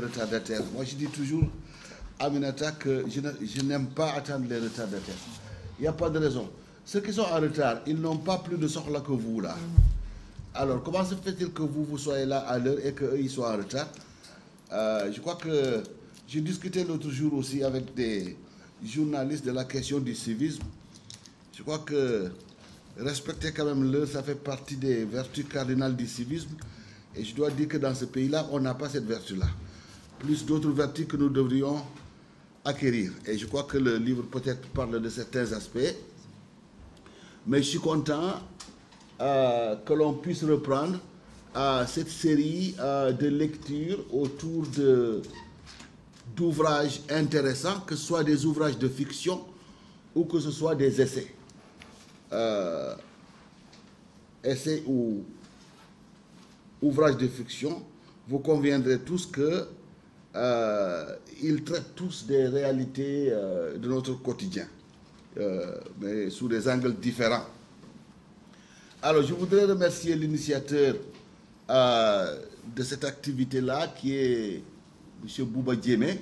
retardataires. Moi, je dis toujours, Aminata, que je n'aime pas attendre les retardataires. Il n'y a pas de raison. Ceux qui sont en retard, ils n'ont pas plus de sorte là que vous, là. Alors, comment se fait-il que vous soyez là à l'heure et qu'eux, ils soient en retard? Je crois que j'ai discuté l'autre jour aussi avec des journalistes de la question du civisme. Je crois que respecter quand même l'heure, ça fait partie des vertus cardinales du civisme. Et je dois dire que dans ce pays-là, on n'a pas cette vertu-là. Plus d'autres vertus que nous devrions acquérir. Et je crois que le livre peut-être parle de certains aspects. Mais je suis content que l'on puisse reprendre cette série de lectures autour d'ouvrages intéressants, que ce soit des ouvrages de fiction ou que ce soit des essais. Essais ou ouvrages de fiction, vous conviendrez tous que ils traitent tous des réalités de notre quotidien, mais sous des angles différents. Alors, je voudrais remercier l'initiateur de cette activité-là, qui est M. Bouba Diémé.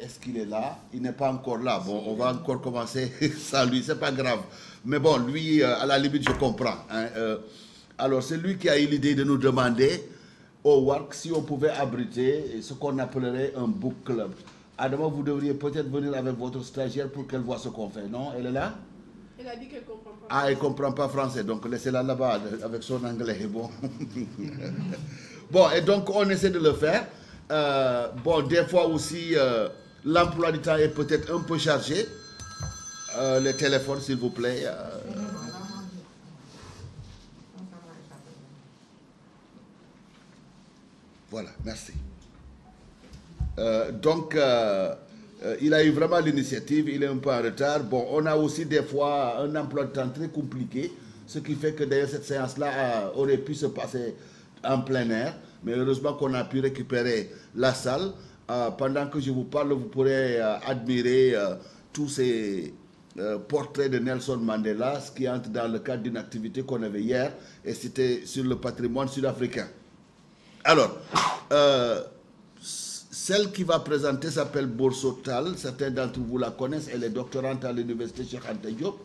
Est-ce qu'il est là? Il n'est pas encore là. Bon, on va encore commencer sans lui, c'est pas grave. Mais bon, lui, à la limite, je comprends. Hein. Alors, c'est lui qui a eu l'idée de nous demander au WARC si on pouvait abriter ce qu'on appellerait un book club. Adama, vous devriez peut-être venir avec votre stagiaire pour qu'elle voit ce qu'on fait. Non? Elle est là? Elle a dit qu'elle ne comprend pas. Ah, elle ne comprend pas français, donc laissez-la là-bas avec son anglais. Bon. Bon, et donc on essaie de le faire. Bon, des fois aussi, l'emploi du temps est peut-être un peu chargé. Les téléphones, s'il vous plaît. Voilà, merci. Donc, il a eu vraiment l'initiative, il est un peu en retard. Bon, on a aussi des fois un emploi de temps très compliqué, ce qui fait que d'ailleurs cette séance-là aurait pu se passer en plein air. Mais heureusement qu'on a pu récupérer la salle. Pendant que je vous parle, vous pourrez admirer tous ces portraits de Nelson Mandela, ce qui entre dans le cadre d'une activité qu'on avait hier, et c'était sur le patrimoine sud-africain. Alors, celle qui va présenter s'appelle Borso Tal. Certains d'entre vous la connaissent. Elle est doctorante à l'université Cheikh Anta Diop.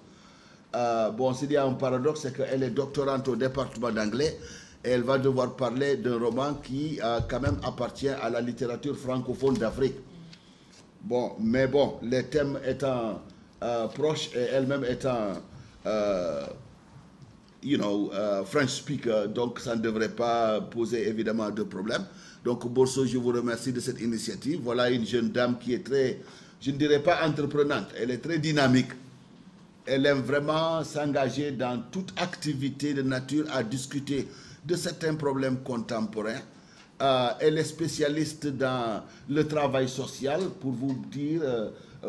Bon, s'il y a un paradoxe, c'est qu'elle est doctorante au département d'anglais et elle va devoir parler d'un roman qui quand même appartient à la littérature francophone d'Afrique. Bon, mais bon, les thèmes étant proches et elle-même étant French speaker, donc ça ne devrait pas poser évidemment de problème. Donc Borso, je vous remercie de cette initiative. Voilà une jeune dame qui est très, je ne dirais pas entreprenante, elle est très dynamique. Elle aime vraiment s'engager dans toute activité de nature à discuter de certains problèmes contemporains. Elle est spécialiste dans le travail social, pour vous dire,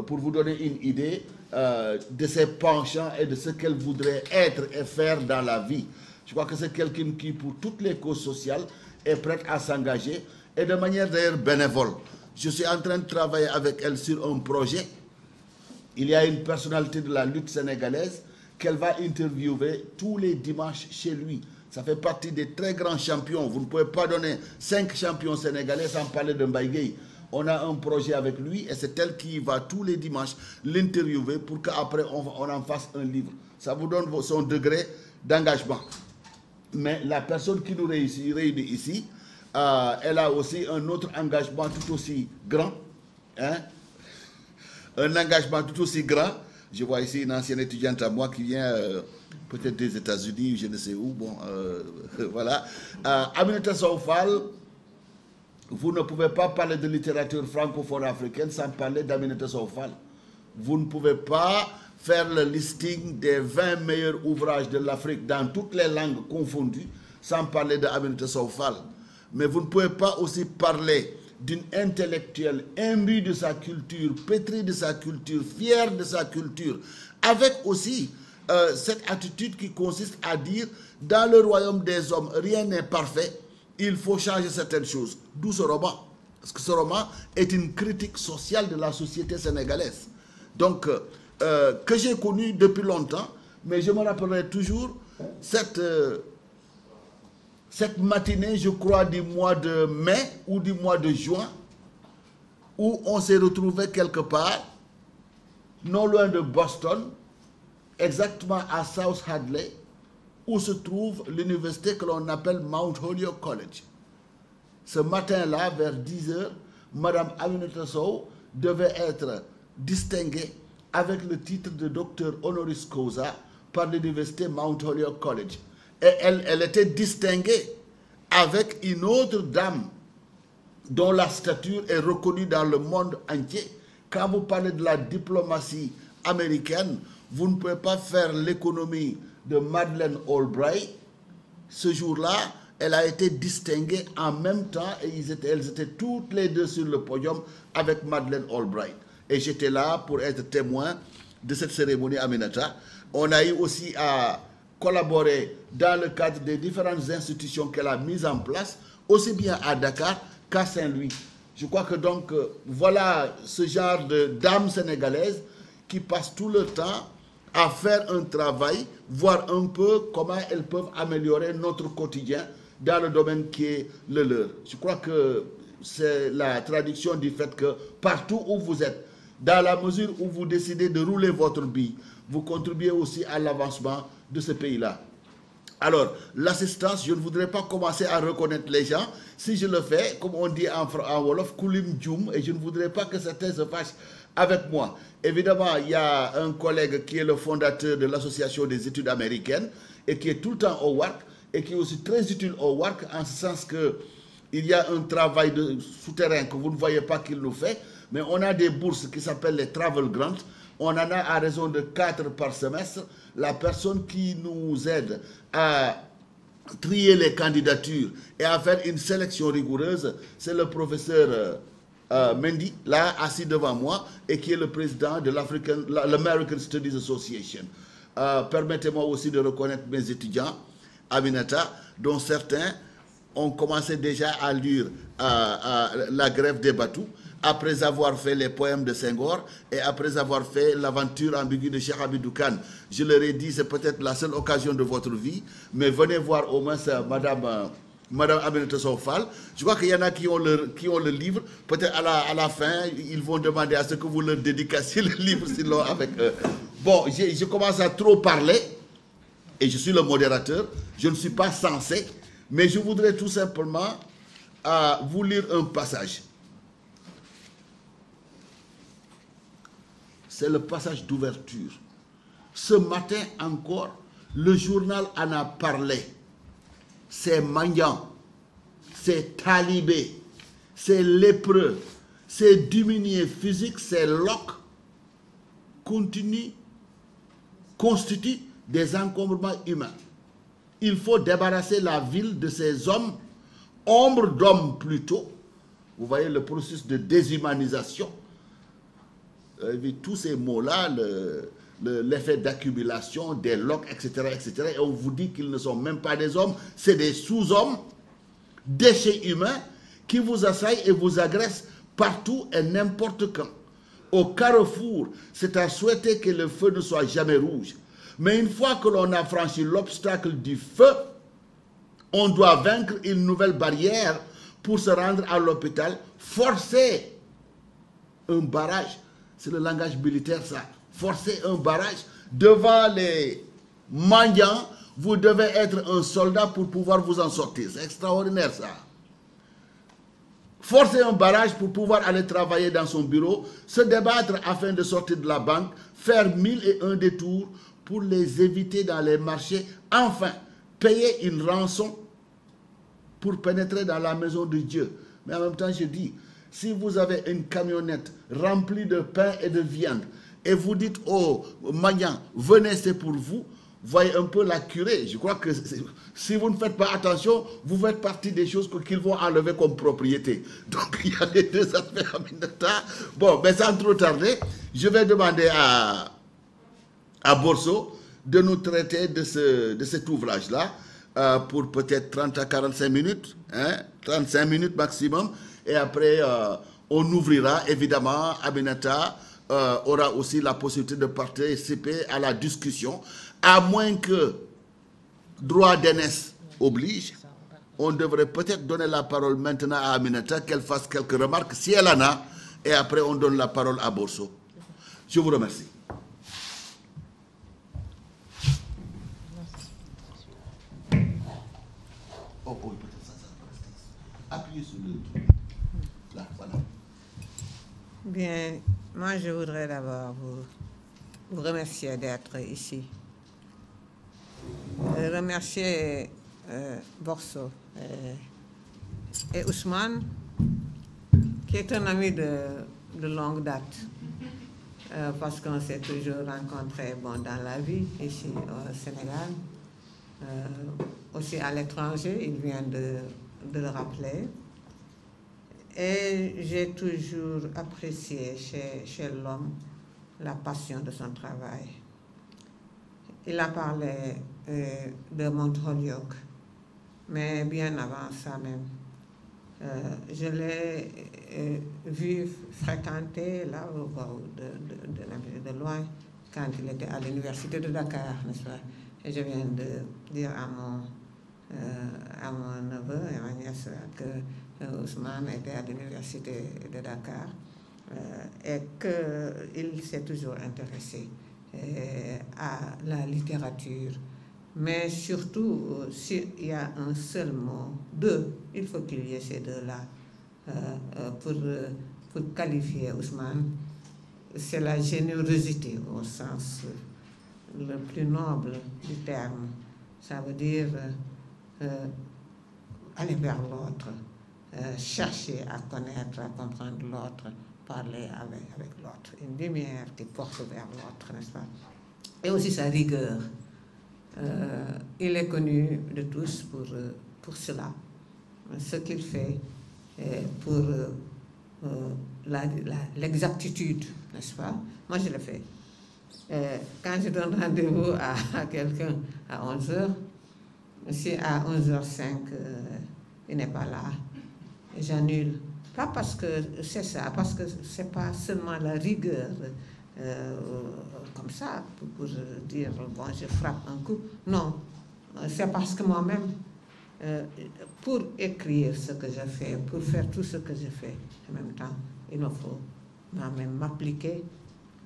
pour vous donner une idée de ses penchants et de ce qu'elle voudrait être et faire dans la vie. Je crois que c'est quelqu'un qui, pour toutes les causes sociales, est prête à s'engager et de manière d'ailleurs bénévole. Je suis en train de travailler avec elle sur un projet. Il y a une personnalité de la lutte sénégalaise qu'elle va interviewer tous les dimanches chez lui. Ça fait partie des très grands champions. Vous ne pouvez pas donner 5 champions sénégalais sans parler de Mbaye Gueye. On a un projet avec lui et c'est elle qui va tous les dimanches l'interviewer pour qu'après on en fasse un livre. Ça vous donne son degré d'engagement. Mais la personne qui nous réunit ici, elle a aussi un autre engagement tout aussi grand. Hein? Un engagement tout aussi grand. Je vois ici une ancienne étudiante à moi qui vient peut-être des États-Unis ou je ne sais où. Bon, voilà. Aminata Sow Fall, vous ne pouvez pas parler de littérature francophone africaine sans parler d'Aminata Sow Fall. Vous ne pouvez pas faire le listing des 20 meilleurs ouvrages de l'Afrique dans toutes les langues confondues sans parler d'Aminata Sow Fall. Mais vous ne pouvez pas aussi parler d'une intellectuelle imbue de sa culture, pétrie de sa culture, fière de sa culture, avec aussi cette attitude qui consiste à dire dans le royaume des hommes, rien n'est parfait, il faut changer certaines choses. D'où ce roman. Parce que ce roman est une critique sociale de la société sénégalaise. Donc, que j'ai connu depuis longtemps, mais je me rappellerai toujours cette matinée, je crois, du mois de mai ou du mois de juin, où on s'est retrouvé quelque part, non loin de Boston, exactement à South Hadley, où se trouve l'université que l'on appelle Mount Holyoke College. Ce matin-là, vers 10 h, Mme Aminata Sow devait être distinguée avec le titre de docteur honoris causa par l'université Mount Holyoke College. Et elle était distinguée avec une autre dame dont la stature est reconnue dans le monde entier. Quand vous parlez de la diplomatie américaine, vous ne pouvez pas faire l'économie de Madeleine Albright. Ce jour-là, elle a été distinguée en même temps et elles étaient toutes les deux sur le podium avec Madeleine Albright. Et j'étais là pour être témoin de cette cérémonie Aminata. On a eu aussi à collaborer dans le cadre des différentes institutions qu'elle a mises en place, aussi bien à Dakar qu'à Saint-Louis. Je crois que donc, voilà ce genre de dames sénégalaises qui passent tout le temps à faire un travail, voir un peu comment elles peuvent améliorer notre quotidien dans le domaine qui est le leur. Je crois que c'est la traduction du fait que partout où vous êtes, dans la mesure où vous décidez de rouler votre bille, vous contribuez aussi à l'avancement de ce pays-là. Alors, l'assistance, je ne voudrais pas commencer à reconnaître les gens. Si je le fais, comme on dit en Wolof, Koulim Djoum, et je ne voudrais pas que certains se fâchent avec moi. Évidemment, il y a un collègue qui est le fondateur de l'Association des études américaines et qui est tout le temps au WARC et qui est aussi très utile au WARC en ce sens qu'il y a un travail de souterrain que vous ne voyez pas qu'il nous fait, mais on a des bourses qui s'appellent les Travel Grants. On en a à raison de 4 par semestre. La personne qui nous aide à trier les candidatures et à faire une sélection rigoureuse, c'est le professeur Mendy, là, assis devant moi, et qui est le président de l'American Studies Association. Permettez-moi aussi de reconnaître mes étudiants, Aminata, dont certains ont commencé déjà à lire la grève des Batous, après avoir fait les poèmes de Senghor et après avoir fait l'aventure ambiguë de Cheikh Hamidou Kane. Je leur ai dit, c'est peut-être la seule occasion de votre vie, mais venez voir au moins Madame Aminata Sow Fall. Je crois qu'il y en a qui ont le livre. Peut-être à la fin, ils vont demander à ce que vous leur dédicaciez le livre s'ils l'ont avec eux. Bon, je commence à trop parler et je suis le modérateur. Je ne suis pas censé, mais je voudrais tout simplement vous lire un passage. C'est le passage d'ouverture. Ce matin encore, le journal en a parlé. Ces mendiants, ces talibés, ces lépreux, ces diminués physiques, ces loques constituent des encombrements humains. Il faut débarrasser la ville de ces hommes, ombres d'hommes plutôt. Vous voyez le processus de déshumanisation. Tous ces mots-là, l'effet d'accumulation, des loques, etc., etc. Et on vous dit qu'ils ne sont même pas des hommes, c'est des sous-hommes, déchets humains, qui vous assaillent et vous agressent partout et n'importe quand. Au carrefour, c'est à souhaiter que le feu ne soit jamais rouge. Mais une fois que l'on a franchi l'obstacle du feu, on doit vaincre une nouvelle barrière pour se rendre à l'hôpital, forcer un barrage. C'est le langage militaire, ça. Forcer un barrage devant les mendiants, vous devez être un soldat pour pouvoir vous en sortir. C'est extraordinaire, ça. Forcer un barrage pour pouvoir aller travailler dans son bureau, se débattre afin de sortir de la banque, faire 1001 détours pour les éviter dans les marchés, enfin, payer une rançon pour pénétrer dans la maison de Dieu. Mais en même temps, je dis, si vous avez une camionnette remplie de pain et de viande, et vous dites, oh, Magnan, venez, c'est pour vous, voyez un peu la curée. Je crois que si vous ne faites pas attention, vous faites partie des choses qu'ils vont enlever comme propriété. Donc, il y a les deux aspects à Aminata. Bon, mais sans trop tarder, je vais demander à Borso de nous traiter de cet ouvrage-là pour peut-être 30 à 45 minutes, hein, 35 minutes maximum. Et après, on ouvrira, évidemment, Aminata aura aussi la possibilité de participer à la discussion, à moins que droit d'aînesse oblige. On devrait peut-être donner la parole maintenant à Aminata, qu'elle fasse quelques remarques, si elle en a, et après on donne la parole à Borso. Je vous remercie. Oh, peut-être ça appuyez sur le truc. Là, voilà. Bien, moi je voudrais d'abord vous remercier d'être ici. Remercier Borso et Ousmane, qui est un ami de longue date, parce qu'on s'est toujours rencontrés dans la vie, ici au Sénégal, aussi à l'étranger, il vient de le rappeler. Et j'ai toujours apprécié chez l'homme la passion de son travail. Il a parlé de Montreux-Lyoc, mais bien avant ça même. Je l'ai vu fréquenter là de loin quand il était à l'université de Dakar, n'est-ce pas? Et je viens de dire à mon neveu et à ma nièce que Ousmane était à l'université de Dakar et qu'il s'est toujours intéressé à la littérature. Mais surtout, s'il y a un seul mot, deux, il faut qu'il y ait ces deux-là pour qualifier Ousmane, c'est la générosité au sens le plus noble du terme. Ça veut dire aller vers l'autre, chercher à connaître, à comprendre l'autre, parler avec l'autre. Une lumière qui porte vers l'autre, n'est-ce pas? Et aussi sa rigueur. Il est connu de tous pour cela. Ce qu'il fait pour l'exactitude, n'est-ce pas? Moi, je le fais. Quand je donne rendez-vous à quelqu'un à 11h, si à 11h05, il n'est pas là, j'annule. Pas parce que c'est ça, parce que ce n'est pas seulement la rigueur comme ça, pour dire, bon, je frappe un coup. Non, c'est parce que moi-même, pour écrire ce que je fais, pour faire tout ce que je fais, en même temps, il me faut moi-même m'appliquer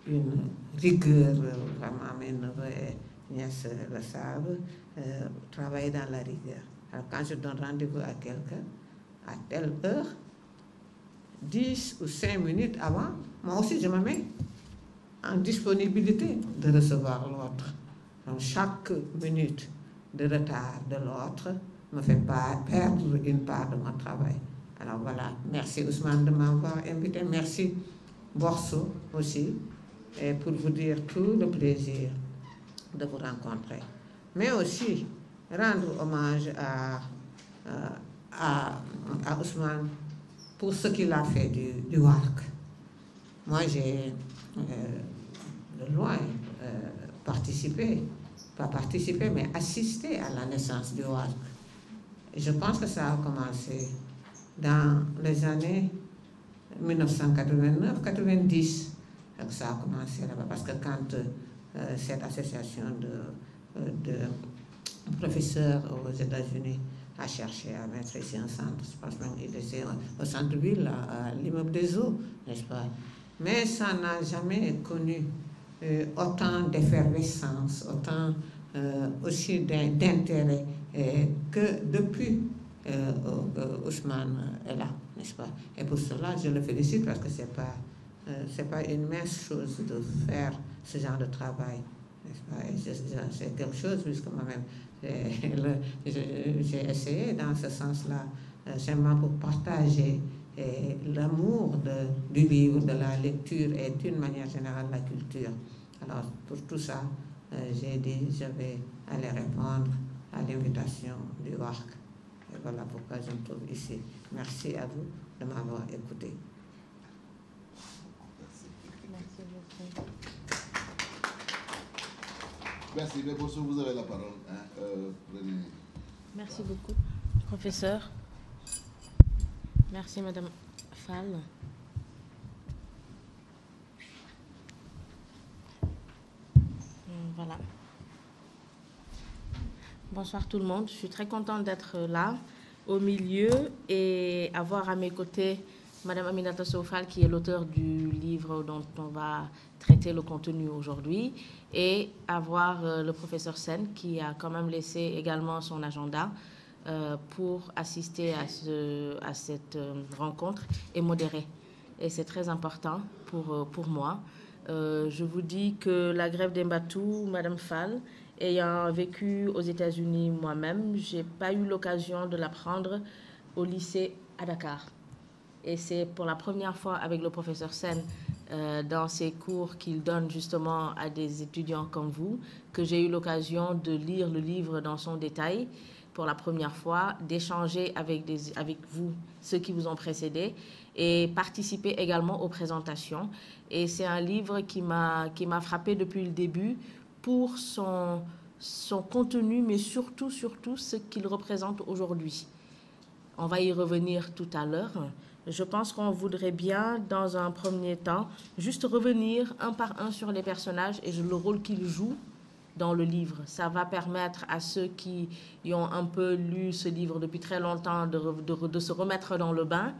une rigueur, vraiment, mes neveux et nièces le savent, travailler dans la rigueur. Alors, quand je donne rendez-vous à quelqu'un, à telle heure, 10 ou 5 minutes avant, moi aussi je me mets en disponibilité de recevoir l'autre. Donc chaque minute de retard de l'autre me fait pas perdre une part de mon travail. Alors voilà, merci Ousmane de m'avoir invité, merci Borso aussi, et pour vous dire tout le plaisir de vous rencontrer. Mais aussi rendre hommage à Ousmane pour ce qu'il a fait du WARC. Moi, j'ai de loin pas participé, mais assisté à la naissance du WARC. Et je pense que ça a commencé dans les années 1989-90. Ça a commencé là-bas, parce que quand cette association de professeurs aux États-Unis a cherché à mettre ici un centre, je pense même qu'il était au centre-ville, à l'immeuble des Eaux, n'est-ce pas? Mais ça n'a jamais connu autant d'effervescence, autant aussi d'intérêt que depuis Ousmane est là, n'est-ce pas? Et pour cela, je le félicite parce que c'est pas une mince chose de faire ce genre de travail, n'est-ce pas? C'est quelque chose, puisque moi-même, j'ai essayé dans ce sens-là, seulement pour partager l'amour du livre, de la lecture et d'une manière générale la culture. Alors, pour tout ça, j'ai dit, je vais aller répondre à l'invitation du WARC. Et voilà pourquoi je me trouve ici. Merci à vous de m'avoir écouté. Merci beaucoup. Merci, mais Borso, vous avez la parole. Prenez. Merci beaucoup, professeur. Merci, Madame Fall. Voilà. Bonsoir tout le monde. Je suis très contente d'être là, au milieu, et avoir à mes côtés Madame Aminata Sow Fall, qui est l'auteur du livre dont on va traiter le contenu aujourd'hui, et avoir le professeur Sen, qui a quand même laissé également son agenda pour assister à cette rencontre et modérer. Et c'est très important pour moi. Je vous dis que la grève des Mbatou, Madame Fall, ayant vécu aux États-Unis moi-même, je n'ai pas eu l'occasion de l'apprendre au lycée à Dakar. Et c'est pour la première fois avec le professeur Sen, dans ses cours qu'il donne justement à des étudiants comme vous, que j'ai eu l'occasion de lire le livre dans son détail pour la première fois, d'échanger avec vous, ceux qui vous ont précédés, et participer également aux présentations. Et c'est un livre qui m'a frappé depuis le début pour son contenu, mais surtout ce qu'il représente aujourd'hui. On va y revenir tout à l'heure. Je pense qu'on voudrait bien, dans un premier temps, juste revenir un par un sur les personnages et le rôle qu'ils jouent dans le livre. Ça va permettre à ceux qui ont un peu lu ce livre depuis très longtemps de se remettre dans le bain,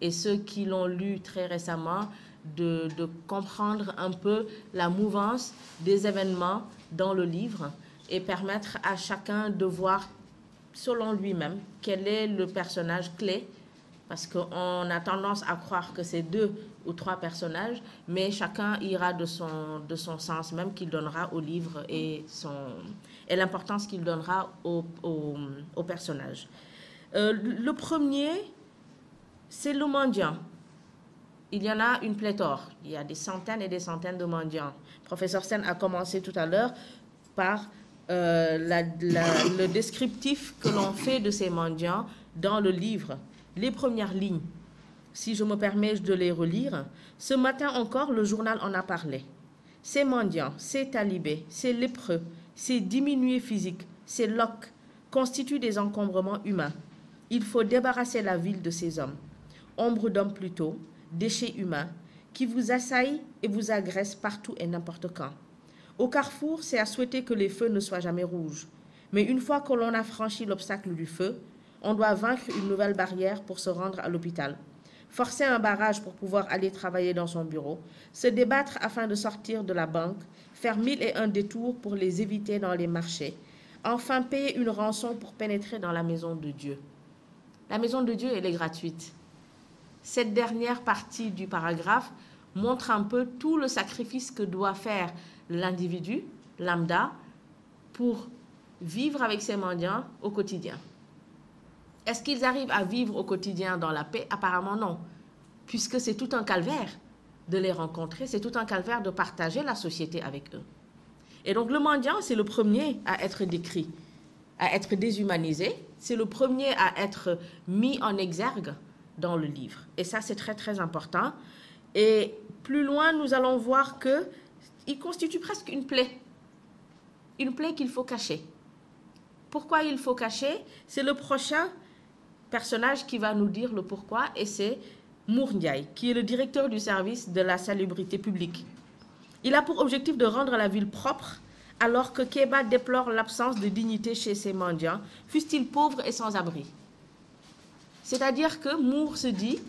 et ceux qui l'ont lu très récemment de comprendre un peu la mouvance des événements dans le livre et permettre à chacun de voir selon lui-même quel est le personnage clé, parce qu'on a tendance à croire que c'est 2 ou 3 personnages, mais chacun ira de son sens même qu'il donnera au livre et l'importance qu'il donnera au personnage. Le premier, c'est le mendiant. Il y en a une pléthore. Il y a des centaines et des centaines de mendiants. Professeur Sen a commencé tout à l'heure par le descriptif que l'on fait de ces mendiants dans le livre. Les premières lignes, si je me permets de les relire. Ce matin encore, le journal en a parlé. Ces mendiants, ces talibés, ces lépreux, ces diminués physiques, ces loques constituent des encombrements humains. Il faut débarrasser la ville de ces hommes. Ombre d'hommes plutôt, déchets humains, qui vous assaillent et vous agressent partout et n'importe quand. Au carrefour, c'est à souhaiter que les feux ne soient jamais rouges. Mais une fois que l'on a franchi l'obstacle du feu, on doit vaincre une nouvelle barrière pour se rendre à l'hôpital, forcer un barrage pour pouvoir aller travailler dans son bureau, se débattre afin de sortir de la banque, faire 1001 détours pour les éviter dans les marchés, enfin payer une rançon pour pénétrer dans la maison de Dieu. La maison de Dieu, elle est gratuite. Cette dernière partie du paragraphe montre un peu tout le sacrifice que doit faire l'individu, lambda, pour vivre avec ces mendiants au quotidien. Est-ce qu'ils arrivent à vivre au quotidien dans la paix? Apparemment non, puisque c'est tout un calvaire de les rencontrer, c'est tout un calvaire de partager la société avec eux. Et donc le mendiant, c'est le premier à être décrit, à être déshumanisé, c'est le premier à être mis en exergue dans le livre. Et ça, c'est très, très important. Et plus loin, nous allons voir qu'il constitue presque une plaie qu'il faut cacher. Pourquoi il faut cacher? C'est le prochain personnage qui va nous dire le pourquoi, et c'est Mour Ndiaye, qui est le directeur du service de la salubrité publique. Il a pour objectif de rendre la ville propre, alors que Kéba déplore l'absence de dignité chez ses mendiants, fussent-ils pauvres et sans abri. C'est-à-dire que Mour se dit,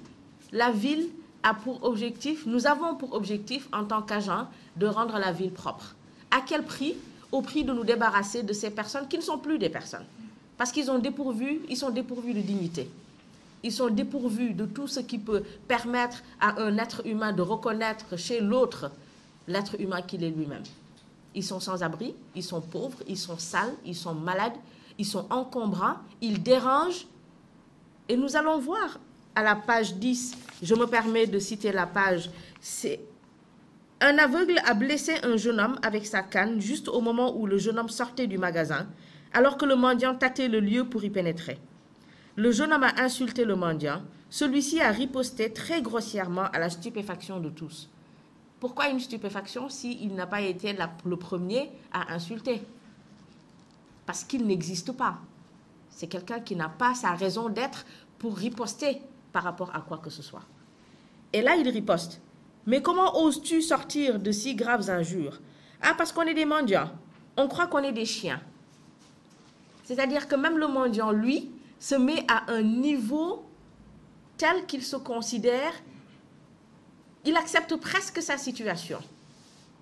la ville a pour objectif, nous avons pour objectif en tant qu'agents de rendre la ville propre. À quel prix? Au prix de nous débarrasser de ces personnes qui ne sont plus des personnes. Parce qu'ils sont dépourvus de dignité. Ils sont dépourvus de tout ce qui peut permettre à un être humain de reconnaître chez l'autre l'être humain qu'il est lui-même. Ils sont sans abri, ils sont pauvres, ils sont sales, ils sont malades, ils sont encombrants, ils dérangent. Et nous allons voir à la page 10, je me permets de citer la page, c'est un aveugle a blessé un jeune homme avec sa canne juste au moment où le jeune homme sortait du magasin, alors que le mendiant tâtait le lieu pour y pénétrer. Le jeune homme a insulté le mendiant. Celui-ci a riposté très grossièrement à la stupéfaction de tous. Pourquoi une stupéfaction s'il n'a pas été le premier à insulter? Parce qu'il n'existe pas. C'est quelqu'un qui n'a pas sa raison d'être pour riposter par rapport à quoi que ce soit. Et là, il riposte. Mais comment oses-tu sortir de si graves injures? Ah, parce qu'on est des mendiants. On croit qu'on est des chiens. C'est-à-dire que même le mendiant, lui, se met à un niveau tel qu'il se considère il accepte presque sa situation,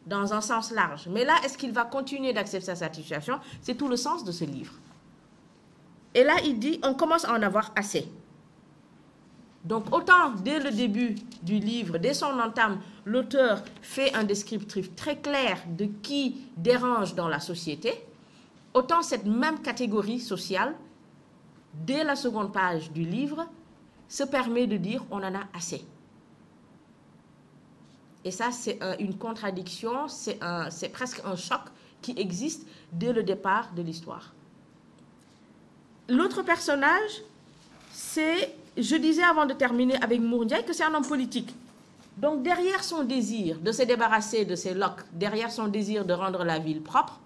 dans un sens large. Mais là, est-ce qu'il va continuer d'accepter sa situation? C'est tout le sens de ce livre. Et là, il dit, on commence à en avoir assez. Donc, autant, dès le début du livre, dès son entame, l'auteur fait un descriptif très clair de qui dérange dans la société, autant cette même catégorie sociale, dès la seconde page du livre, se permet de dire, on en a assez. Et ça, c'est une contradiction, c'est presque un choc qui existe dès le départ de l'histoire. L'autre personnage, c'est, je disais avant de terminer avec Mour Ndiaye, que c'est un homme politique. Donc derrière son désir de se débarrasser de ses loques, derrière son désir de rendre la ville propre,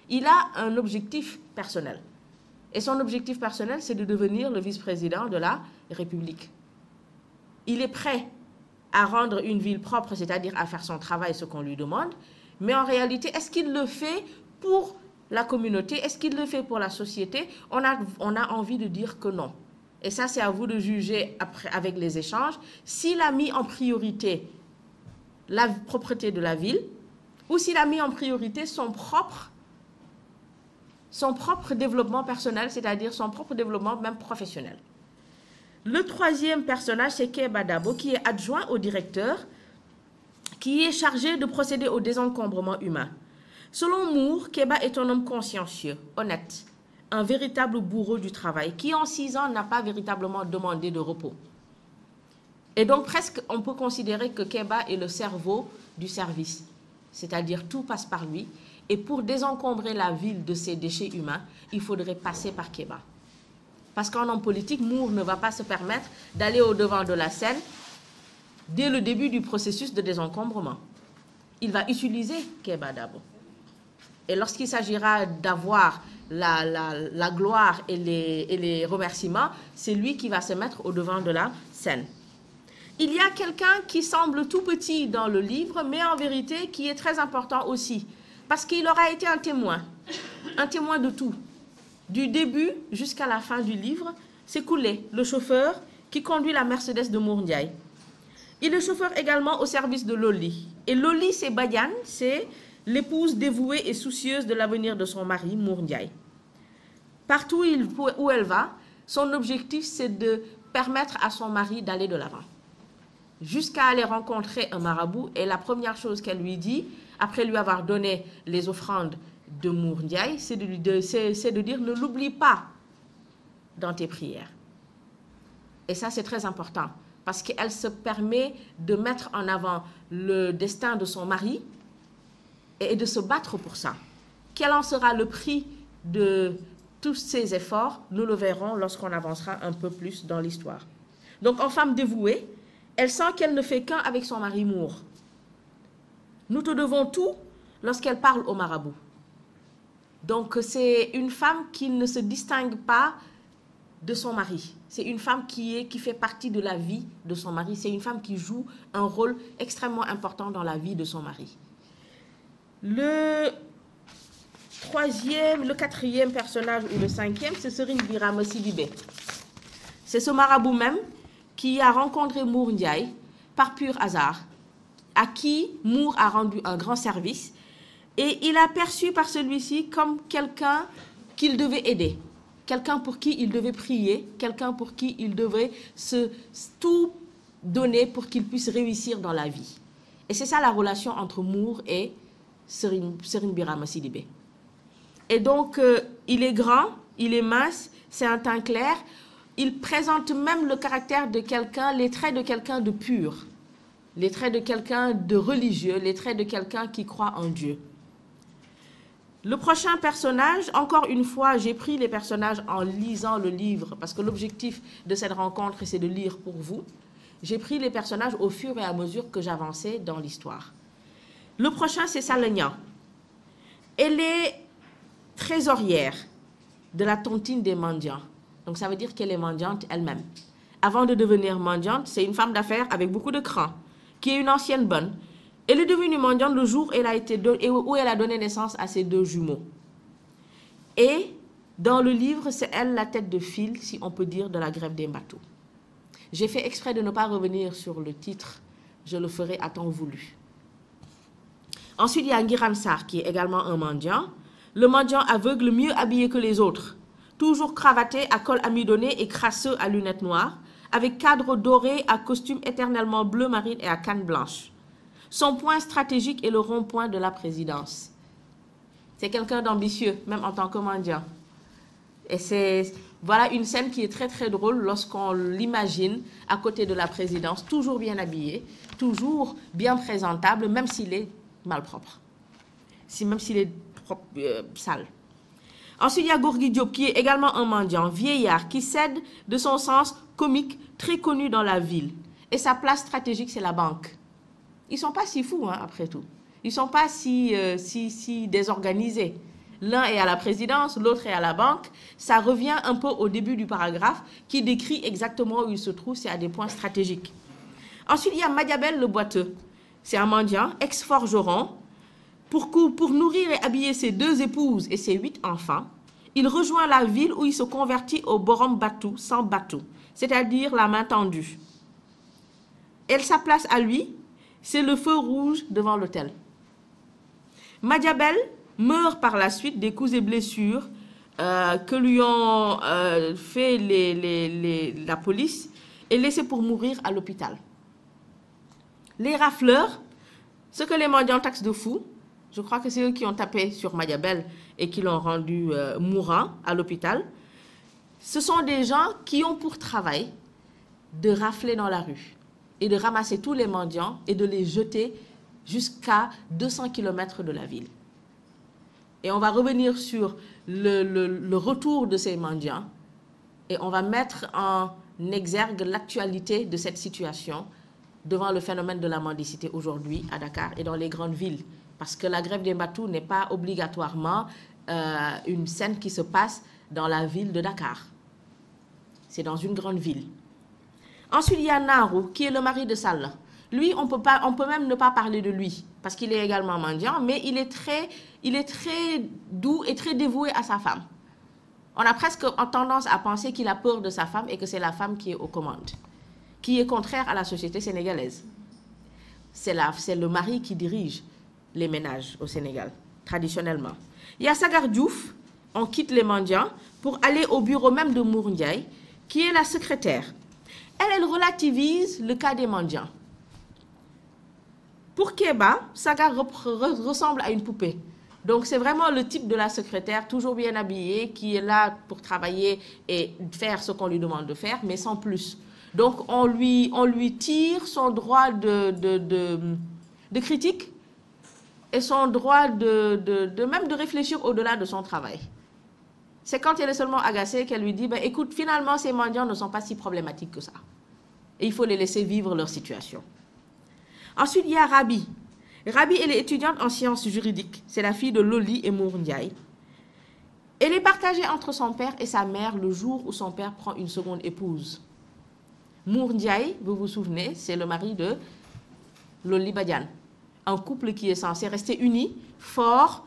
il a un objectif personnel. Et son objectif personnel, c'est de devenir le vice-président de la République. Il est prêt à rendre une ville propre, c'est-à-dire à faire son travail, ce qu'on lui demande, mais en réalité, est-ce qu'il le fait pour la communauté? Est-ce qu'il le fait pour la société? On a envie de dire que non. Et ça, c'est à vous de juger après, avec les échanges, s'il a mis en priorité la propreté de la ville ou s'il a mis en priorité son propre développement personnel, c'est-à-dire son propre développement même professionnel. Le troisième personnage, c'est Keba Dabo, qui est adjoint au directeur, qui est chargé de procéder au désencombrement humain. Selon Moore, Keba est un homme consciencieux, honnête, un véritable bourreau du travail, qui en 6 ans n'a pas véritablement demandé de repos. Et donc presque, on peut considérer que Keba est le cerveau du service, c'est-à-dire tout passe par lui. Et pour désencombrer la ville de ses déchets humains, il faudrait passer par Keba. Parce qu'en homme politique, Moore ne va pas se permettre d'aller au-devant de la scène dès le début du processus de désencombrement. Il va utiliser Keba Dabo. Et lorsqu'il s'agira d'avoir la gloire et les remerciements, c'est lui qui va se mettre au-devant de la scène. Il y a quelqu'un qui semble tout petit dans le livre, mais en vérité qui est très important aussi. Parce qu'il aura été un témoin de tout. Du début jusqu'à la fin du livre, c'est Koulé, le chauffeur qui conduit la Mercedes de Mour Ndiaye. Il est chauffeur également au service de Loli. Et Loli, c'est Badiane, c'est l'épouse dévouée et soucieuse de l'avenir de son mari, Mour Ndiaye. Partout où elle va, son objectif, c'est de permettre à son mari d'aller de l'avant. Jusqu'à aller rencontrer un marabout. Et la première chose qu'elle lui dit, après lui avoir donné les offrandes de Mour Ndiaye, c'est de dire ne l'oublie pas dans tes prières. Et ça, c'est très important parce qu'elle se permet de mettre en avant le destin de son mari et de se battre pour ça. Quel en sera le prix de tous ces efforts? Nous le verrons lorsqu'on avancera un peu plus dans l'histoire. Donc, en femme dévouée, elle sent qu'elle ne fait qu'un avec son mari Mour. Nous te devons tout lorsqu'elle parle au marabout. Donc, c'est une femme qui ne se distingue pas de son mari. C'est une femme qui fait partie de la vie de son mari. C'est une femme qui joue un rôle extrêmement important dans la vie de son mari. Le quatrième personnage ou le cinquième, c'est Serigne Birame Sidibé. C'est ce marabout même qui a rencontré Mour Ndiaye par pur hasard, à qui Mour a rendu un grand service, et il a perçu par celui-ci comme quelqu'un qu'il devait aider, quelqu'un pour qui il devait prier, quelqu'un pour qui il devait tout donner pour qu'il puisse réussir dans la vie. Et c'est ça la relation entre Mour et Serigne Birame Sidibé. Et donc, il est grand, il est mince, c'est un teint clair, il présente même le caractère de quelqu'un, les traits de quelqu'un de pur, les traits de quelqu'un de religieux, les traits de quelqu'un qui croit en Dieu. Le prochain personnage, encore une fois, j'ai pris les personnages en lisant le livre, parce que l'objectif de cette rencontre, c'est de lire pour vous. J'ai pris les personnages au fur et à mesure que j'avançais dans l'histoire. Le prochain, c'est Salagnan. Elle est trésorière de la tontine des mendiants. Donc, ça veut dire qu'elle est mendiante elle-même. Avant de devenir mendiante, c'est une femme d'affaires avec beaucoup de cran, qui est une ancienne bonne. Elle est devenue mendiante le jour où elle a donné naissance à ses 2 jumeaux. Et dans le livre, c'est elle la tête de file, si on peut dire, de la grève des bateaux. J'ai fait exprès de ne pas revenir sur le titre je le ferai à temps voulu. Ensuite, il y a Ngiran Sarr, qui est également un mendiant. Le mendiant aveugle, mieux habillé que les autres, toujours cravaté à col amidonné et crasseux à lunettes noires, avec cadre doré à costume éternellement bleu marine et à canne blanche. Son point stratégique est le rond-point de la présidence. C'est quelqu'un d'ambitieux, même en tant que mendiant. Et c'est voilà une scène qui est très très drôle lorsqu'on l'imagine à côté de la présidence, toujours bien habillé, toujours bien présentable, même s'il est malpropre, même s'il est sale. Ensuite, il y a Gorgui Diop, qui est également un mendiant, vieillard, qui cède de son sens comique, très connu dans la ville. Et sa place stratégique, c'est la banque. Ils ne sont pas si fous, hein, après tout. Ils ne sont pas si désorganisés. L'un est à la présidence, l'autre est à la banque. Ça revient un peu au début du paragraphe qui décrit exactement où il se trouve, c'est à des points stratégiques. Ensuite, il y a Madiabel le boiteux. C'est un mendiant, ex-forgeron. Pour nourrir et habiller ses 2 épouses et ses 8 enfants, il rejoint la ville où il se convertit au Borom Batou, sans bateau, c'est-à-dire la main tendue. Et sa place à lui, c'est le feu rouge devant l'autel. Madiabel meurt par la suite des coups et blessures que lui ont fait la police et laissé pour mourir à l'hôpital. Les rafleurs, ce que les mendiants taxent de fou, je crois que c'est eux qui ont tapé sur Madiabel et qui l'ont rendu mourant à l'hôpital. Ce sont des gens qui ont pour travail de rafler dans la rue et de ramasser tous les mendiants et de les jeter jusqu'à 200 km de la ville. Et on va revenir sur le retour de ces mendiants et on va mettre en exergue l'actualité de cette situation devant le phénomène de la mendicité aujourd'hui à Dakar et dans les grandes villes. Parce que la grève des Batou n'est pas obligatoirement une scène qui se passe dans la ville de Dakar. C'est dans une grande ville. Ensuite, il y a Narou, qui est le mari de Sall. Lui, on peut même ne pas parler de lui, parce qu'il est également mendiant, mais il est très doux et très dévoué à sa femme. On a presque tendance à penser qu'il a peur de sa femme et que c'est la femme qui est aux commandes, qui est contraire à la société sénégalaise. C'est le mari qui dirige les ménages au Sénégal, traditionnellement. Il y a Sagar Diouf, on quitte les mendiants pour aller au bureau même de Mour Ndiaye, qui est la secrétaire. Elle relativise le cas des mendiants. Pour Kéba, Sagar ressemble à une poupée. Donc c'est vraiment le type de la secrétaire, toujours bien habillée, qui est là pour travailler et faire ce qu'on lui demande de faire, mais sans plus. Donc on lui tire son droit de critique et son droit même de réfléchir au-delà de son travail. C'est quand elle est seulement agacée qu'elle lui dit, écoute, finalement, ces mendiants ne sont pas si problématiques que ça. Et il faut les laisser vivre leur situation. Ensuite, il y a Rabi. Rabi, elle est étudiante en sciences juridiques. C'est la fille de Loli et Mour Ndiaye. Elle est partagée entre son père et sa mère le jour où son père prend une seconde épouse. Mour Ndiaye, vous vous souvenez, c'est le mari de Loli Badiane. Un couple qui est censé rester uni, fort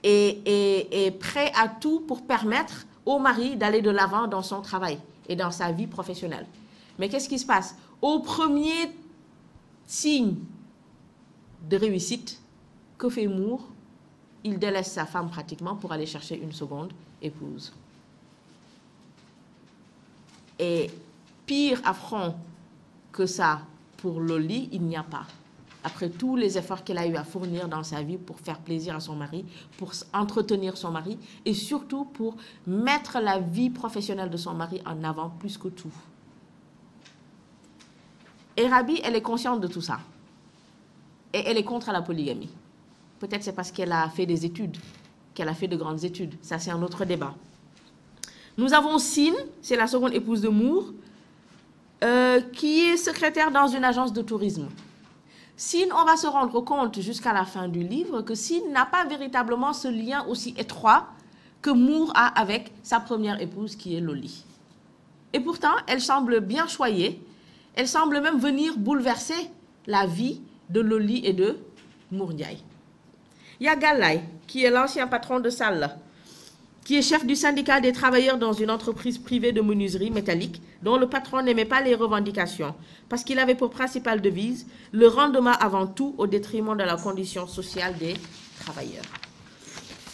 et prêt à tout pour permettre au mari d'aller de l'avant dans son travail et dans sa vie professionnelle. Mais qu'est-ce qui se passe? Au premier signe de réussite, que fait Mour? Il délaisse sa femme pratiquement pour aller chercher une seconde épouse. Et pire affront que ça pour Loli, il n'y a pas. Après tous les efforts qu'elle a eu à fournir dans sa vie pour faire plaisir à son mari, pour entretenir son mari et surtout pour mettre la vie professionnelle de son mari en avant plus que tout. Et Rabi, elle est consciente de tout ça. Et elle est contre la polygamie. Peut-être c'est parce qu'elle a fait des études, qu'elle a fait de grandes études. Ça, c'est un autre débat. Nous avons Sine, c'est la seconde épouse de Mour, qui est secrétaire dans une agence de tourisme. Sine, on va se rendre compte jusqu'à la fin du livre que Sine n'a pas véritablement ce lien aussi étroit que Mour a avec sa première épouse qui est Loli. Et pourtant, elle semble bien choyée. Elle semble même venir bouleverser la vie de Loli et de Mour Ndiaye. Il y a Galaye, qui est l'ancien patron de Sall. qui est chef du syndicat des travailleurs dans une entreprise privée de menuiserie métallique, dont le patron n'aimait pas les revendications, parce qu'il avait pour principale devise le rendement avant tout au détriment de la condition sociale des travailleurs.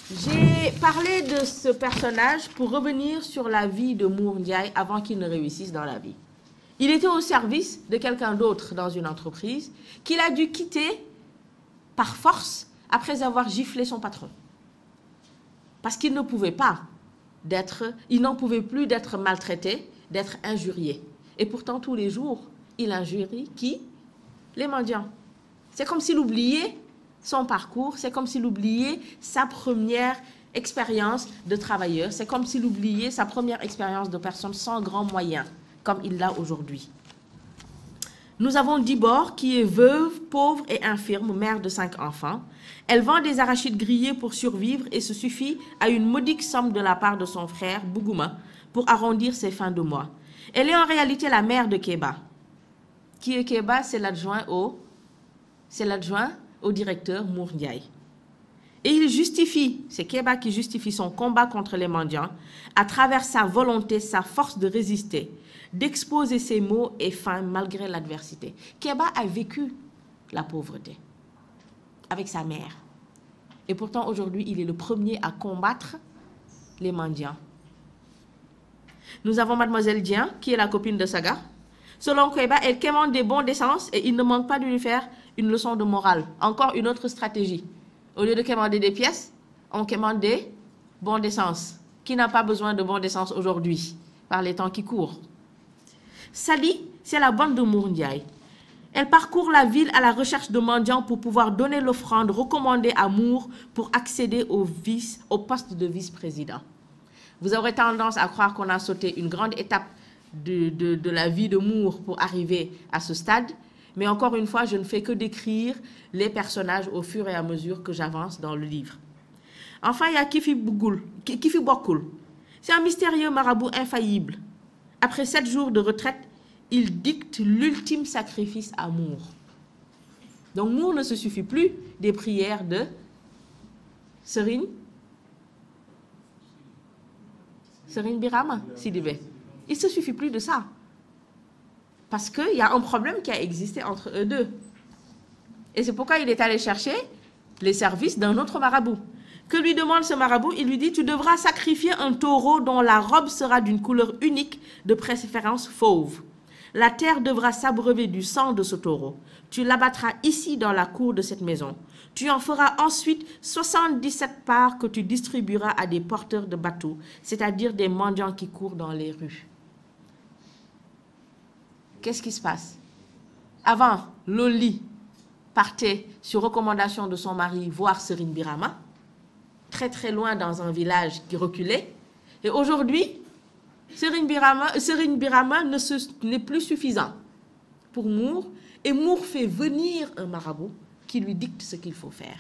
J'ai parlé de ce personnage pour revenir sur la vie de Mour Ndiaye avant qu'il ne réussisse dans la vie. Il était au service de quelqu'un d'autre dans une entreprise qu'il a dû quitter par force après avoir giflé son patron. Parce qu'il ne pouvait pas il n'en pouvait plus d'être maltraité, d'être injurié. Et pourtant, tous les jours, il injurie qui? Les mendiants. C'est comme s'il oubliait son parcours, c'est comme s'il oubliait sa première expérience de travailleur, c'est comme s'il oubliait sa première expérience de personne sans grands moyens, comme il l'a aujourd'hui. Nous avons Dibor, qui est veuve, pauvre et infirme, mère de 5 enfants. Elle vend des arachides grillés pour survivre et se suffit à une modique somme de la part de son frère, Bougouma, pour arrondir ses fins de mois. Elle est en réalité la mère de Keba. Qui est Keba? C'est l'adjoint au directeur Mour Ndiaye. Et il justifie, c'est Keba qui justifie son combat contre les mendiants à travers sa volonté, sa force de résister, d'exposer ses maux et faim malgré l'adversité. Keba a vécu la pauvreté avec sa mère. Et pourtant, aujourd'hui, il est le premier à combattre les mendiants. Nous avons Mademoiselle Dian, qui est la copine de Saga. Selon Keba, elle commande des bons d'essence et il ne manque pas de lui faire une leçon de morale. Encore une autre stratégie. Au lieu de commander des pièces, on commande des bons d'essence. Qui n'a pas besoin de bons d'essence aujourd'hui, par les temps qui courent? Sali, c'est la bande de Mour Ndiaye. Elle parcourt la ville à la recherche de mendiants pour pouvoir donner l'offrande recommandée à Mour pour accéder au poste de vice-président. Vous aurez tendance à croire qu'on a sauté une grande étape de la vie de Mour pour arriver à ce stade. Mais encore une fois, je ne fais que décrire les personnages au fur et à mesure que j'avance dans le livre. Enfin, il y a Kifi Bokul. C'est un mystérieux marabout infaillible. Après 7 jours de retraite, il dicte l'ultime sacrifice à Mour. Donc Mour ne se suffit plus des prières de Serine Birama Sidibé. Il ne se suffit plus de ça. Parce qu'il y a un problème qui a existé entre eux deux. Et c'est pourquoi il est allé chercher les services d'un autre marabout. Que lui demande ce marabout? Il lui dit, tu devras sacrifier un taureau dont la robe sera d'une couleur unique, de préférence fauve. La terre devra s'abreuver du sang de ce taureau. Tu l'abattras ici dans la cour de cette maison. Tu en feras ensuite 77 parts que tu distribueras à des porteurs de bateaux, c'est-à-dire des mendiants qui courent dans les rues. Qu'est-ce qui se passe? Avant, Loli partait sur recommandation de son mari voir Serine Birama, très très loin dans un village qui reculait. Et aujourd'hui, Serine Birama n'est plus suffisant pour Mour. Et Mour fait venir un marabout qui lui dicte ce qu'il faut faire.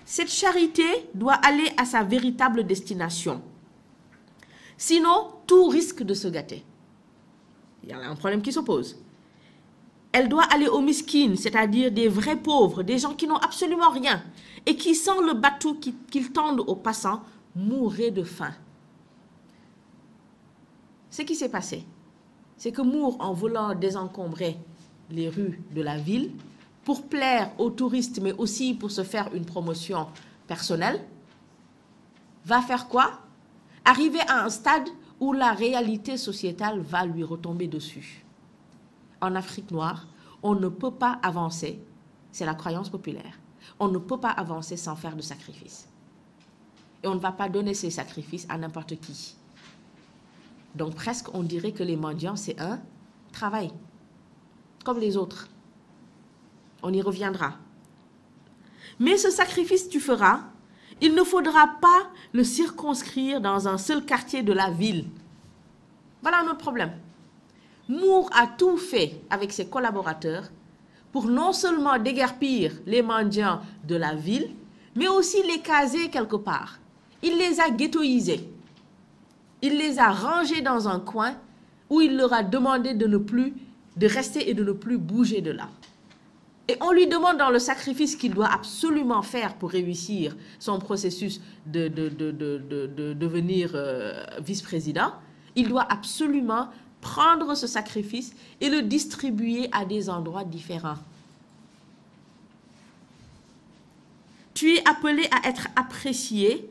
Cette charité doit aller à sa véritable destination. Sinon, tout risque de se gâter. Il y a un problème qui s'oppose. Elle doit aller aux miskines, c'est-à-dire des vrais pauvres, des gens qui n'ont absolument rien et qui, sans le bateau qu'ils tendent aux passants, mourraient de faim. Ce qui s'est passé, c'est que Mour, en voulant désencombrer les rues de la ville, pour plaire aux touristes, mais aussi pour se faire une promotion personnelle, va faire quoi? Arriver à un stade où la réalité sociétale va lui retomber dessus. En Afrique noire, on ne peut pas avancer, c'est la croyance populaire, on ne peut pas avancer sans faire de sacrifices. Et on ne va pas donner ces sacrifices à n'importe qui. Donc presque on dirait que les mendiants, c'est un travail, comme les autres. On y reviendra. Mais ce sacrifice tu feras, il ne faudra pas le circonscrire dans un seul quartier de la ville. Voilà notre problème. Mour a tout fait avec ses collaborateurs pour non seulement déguerpir les mendiants de la ville, mais aussi les caser quelque part. Il les a ghettoisés. Il les a rangés dans un coin où il leur a demandé de rester et de ne plus bouger de là. Et on lui demande dans le sacrifice qu'il doit absolument faire pour réussir son processus de devenir vice-président, il doit absolument prendre ce sacrifice et le distribuer à des endroits différents. Tu es appelé à être apprécié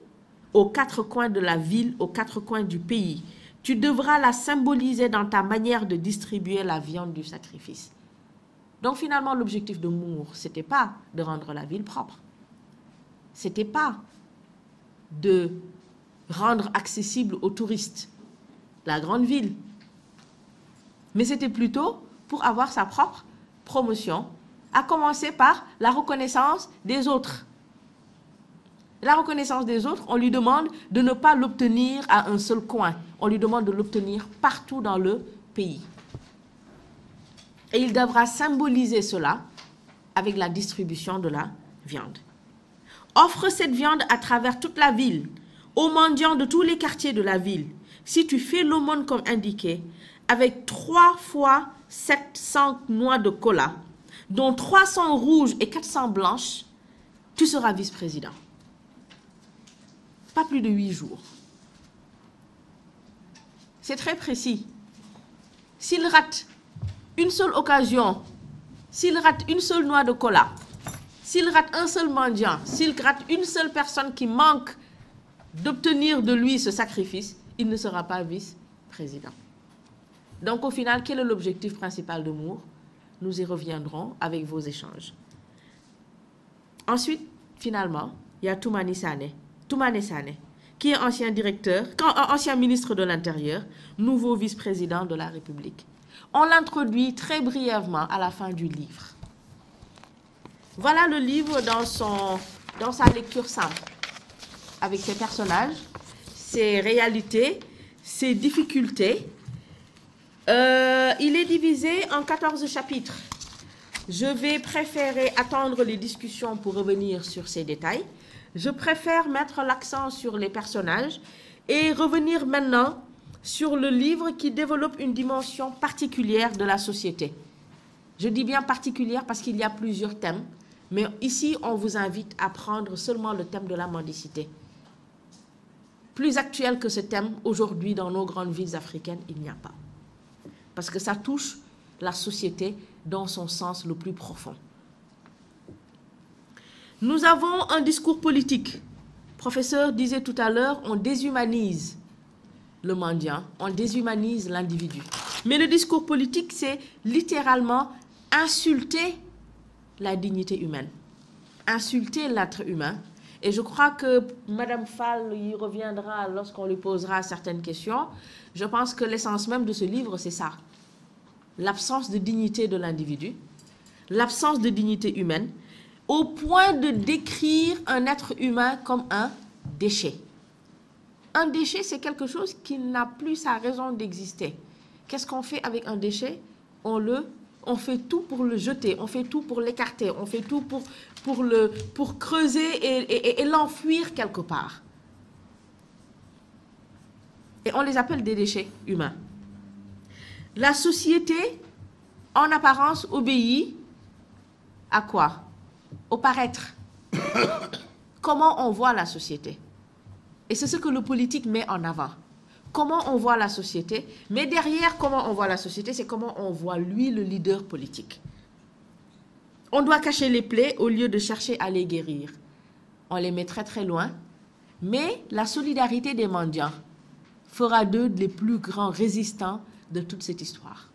aux quatre coins de la ville, aux quatre coins du pays. Tu devras la symboliser dans ta manière de distribuer la viande du sacrifice. Donc finalement, l'objectif de Moore, ce n'était pas de rendre la ville propre. Ce n'était pas de rendre accessible aux touristes la grande ville. Mais c'était plutôt pour avoir sa propre promotion, à commencer par la reconnaissance des autres. La reconnaissance des autres, on lui demande de ne pas l'obtenir à un seul coin. On lui demande de l'obtenir partout dans le pays. Et il devra symboliser cela avec la distribution de la viande. Offre cette viande à travers toute la ville, aux mendiants de tous les quartiers de la ville. Si tu fais l'aumône comme indiqué, avec 3 fois 700 noix de cola, dont 300 rouges et 400 blanches, tu seras vice-président. Pas plus de 8 jours. C'est très précis. S'il rate une seule occasion, s'il rate une seule noix de cola, s'il rate un seul mendiant, s'il rate une seule personne qui manque d'obtenir de lui ce sacrifice, il ne sera pas vice-président. Donc au final, quel est l'objectif principal de Moore? Nous y reviendrons avec vos échanges. Ensuite, finalement, il y a Toumani Sané, qui est ancien ministre de l'Intérieur, nouveau vice-président de la République. On l'introduit très brièvement à la fin du livre. Voilà le livre dans sa lecture simple, avec ses personnages, ses réalités, ses difficultés. Il est divisé en 14 chapitres. Je vais préférer attendre les discussions pour revenir sur ces détails. Je préfère mettre l'accent sur les personnages et revenir maintenant sur le livre qui développe une dimension particulière de la société. Je dis bien particulière parce qu'il y a plusieurs thèmes, mais ici, on vous invite à prendre seulement le thème de la mendicité. Plus actuel que ce thème, aujourd'hui, dans nos grandes villes africaines, il n'y a pas. Parce que ça touche la société dans son sens le plus profond. Nous avons un discours politique. Le professeur disait tout à l'heure, on déshumanise le mendiant, on déshumanise l'individu. Mais le discours politique, c'est littéralement insulter la dignité humaine, insulter l'être humain. Et je crois que Mme Fall y reviendra lorsqu'on lui posera certaines questions. Je pense que l'essence même de ce livre, c'est ça. L'absence de dignité de l'individu, l'absence de dignité humaine, au point de décrire un être humain comme un déchet. Un déchet, c'est quelque chose qui n'a plus sa raison d'exister. Qu'est-ce qu'on fait avec un déchet? On fait tout pour le jeter, on fait tout pour l'écarter, on fait tout pour creuser et l'enfuir quelque part. Et on les appelle des déchets humains. La société, en apparence, obéit à quoi? Au paraître. Comment on voit la société? Et c'est ce que le politique met en avant. Comment on voit la société? Mais derrière comment on voit la société, c'est comment on voit lui, le leader politique. On doit cacher les plaies au lieu de chercher à les guérir. On les met très très loin. Mais la solidarité des mendiants fera d'eux les plus grands résistants de toute cette histoire.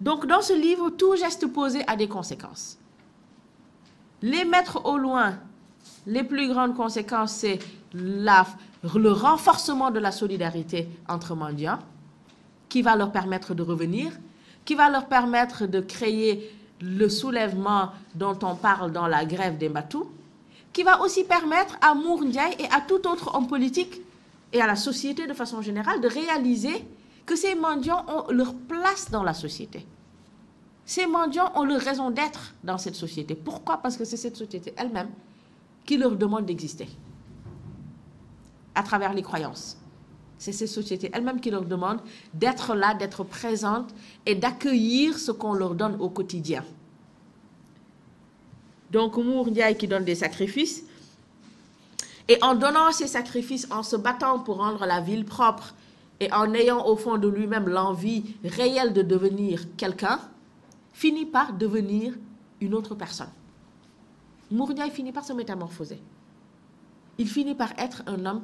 Donc dans ce livre, tout geste posé a des conséquences. Les mettre au loin, les plus grandes conséquences, c'est le renforcement de la solidarité entre mendiants, qui va leur permettre de revenir, qui va leur permettre de créer le soulèvement dont on parle dans la grève des Matou, qui va aussi permettre à Mour Ndiaye et à tout autre homme politique et à la société de façon générale de réaliser que ces mendiants ont leur place dans la société. Ces mendiants ont leur raison d'être dans cette société. Pourquoi? Parce que c'est cette société elle-même qui leur demande d'exister à travers les croyances. C'est ces sociétés elles-mêmes qui leur demandent d'être là, d'être présentes et d'accueillir ce qu'on leur donne au quotidien. Donc, Mour Ndiaye qui donne des sacrifices. Et en donnant ces sacrifices, en se battant pour rendre la ville propre et en ayant au fond de lui-même l'envie réelle de devenir quelqu'un, finit par devenir une autre personne. Mour Ndiaye finit par se métamorphoser. Il finit par être un homme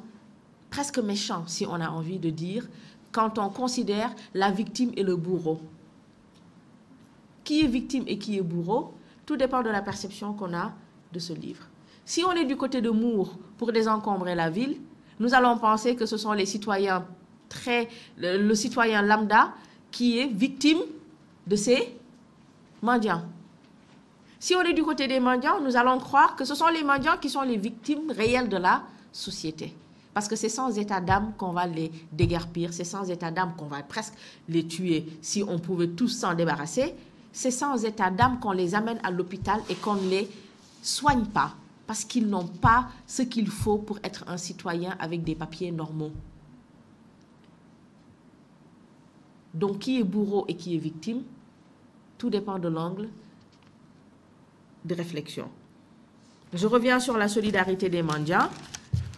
presque méchant, si on a envie de dire, quand on considère la victime et le bourreau. Qui est victime et qui est bourreau, tout dépend de la perception qu'on a de ce livre. Si on est du côté de Mour pour désencombrer la ville, nous allons penser que ce sont les citoyens le citoyen lambda qui est victime de ces mendiants. Si on est du côté des mendiants, nous allons croire que ce sont les mendiants qui sont les victimes réelles de la société. Parce que c'est sans état d'âme qu'on va les déguerpir, c'est sans état d'âme qu'on va presque les tuer si on pouvait tous s'en débarrasser. C'est sans état d'âme qu'on les amène à l'hôpital et qu'on ne les soigne pas parce qu'ils n'ont pas ce qu'il faut pour être un citoyen avec des papiers normaux. Donc, qui est bourreau et qui est victime, tout dépend de l'angle de réflexion. Je reviens sur la solidarité des mendiants.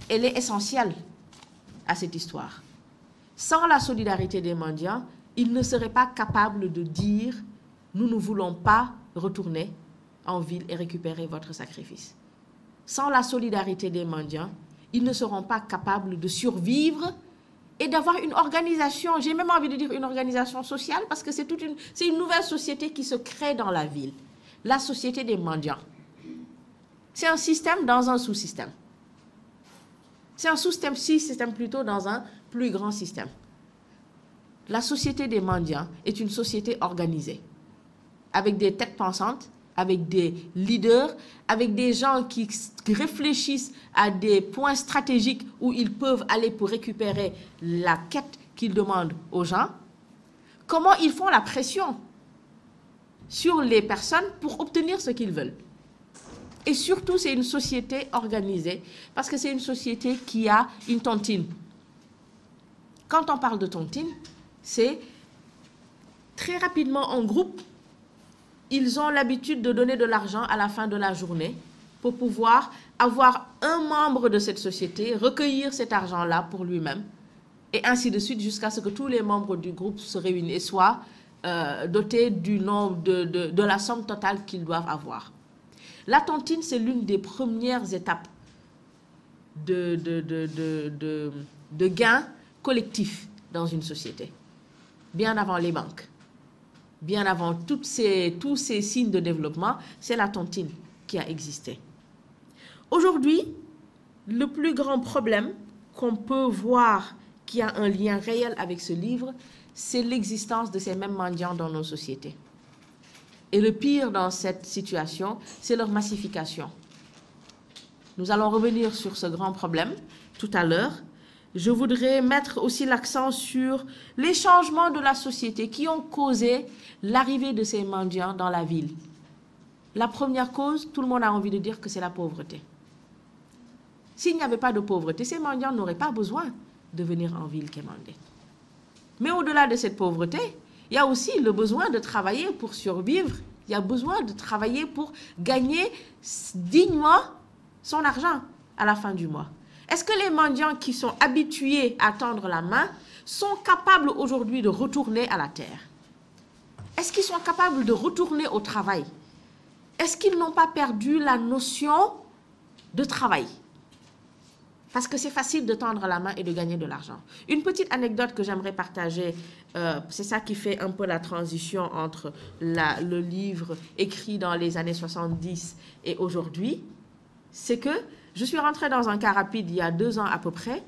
Elle est essentielle à cette histoire. Sans la solidarité des mendiants, ils ne seraient pas capables de dire « nous ne voulons pas retourner en ville et récupérer votre sacrifice ». Sans la solidarité des mendiants, ils ne seront pas capables de survivre et d'avoir une organisation, j'ai même envie de dire une organisation sociale, parce que c'est une nouvelle société qui se crée dans la ville. La société des mendiants. C'est un système dans un sous-système. C'est un sous-système plutôt dans un plus grand système. La société des mendiants est une société organisée, avec des têtes pensantes, avec des leaders, avec des gens qui réfléchissent à des points stratégiques où ils peuvent aller pour récupérer la quête qu'ils demandent aux gens. Comment ils font la pression sur les personnes pour obtenir ce qu'ils veulent. Et surtout, c'est une société organisée, parce que c'est une société qui a une tontine. Quand on parle de tontine, c'est très rapidement en groupe, ils ont l'habitude de donner de l'argent à la fin de la journée pour pouvoir avoir un membre de cette société, recueillir cet argent-là pour lui-même, et ainsi de suite jusqu'à ce que tous les membres du groupe se réunissent et soient dotés du nombre de la somme totale qu'ils doivent avoir. La tontine, c'est l'une des premières étapes de gains collectifs dans une société, bien avant les banques. Bien avant tous ces signes de développement, c'est la tontine qui a existé. Aujourd'hui, le plus grand problème qu'on peut voir qui a un lien réel avec ce livre, c'est l'existence de ces mêmes mendiants dans nos sociétés. Et le pire dans cette situation, c'est leur massification. Nous allons revenir sur ce grand problème tout à l'heure. Je voudrais mettre aussi l'accent sur les changements de la société qui ont causé l'arrivée de ces mendiants dans la ville. La première cause, tout le monde a envie de dire que c'est la pauvreté. S'il n'y avait pas de pauvreté, ces mendiants n'auraient pas besoin de venir en ville quémander. Mais au-delà de cette pauvreté, il y a aussi le besoin de travailler pour survivre. Il y a besoin de travailler pour gagner dignement son argent à la fin du mois. Est-ce que les mendiants qui sont habitués à tendre la main sont capables aujourd'hui de retourner à la terre? Est-ce qu'ils sont capables de retourner au travail? Est-ce qu'ils n'ont pas perdu la notion de travail? Parce que c'est facile de tendre la main et de gagner de l'argent. Une petite anecdote que j'aimerais partager, c'est ça qui fait un peu la transition entre le livre écrit dans les années 70 et aujourd'hui, c'est que je suis rentrée dans un cas rapide il y a 2 ans à peu près,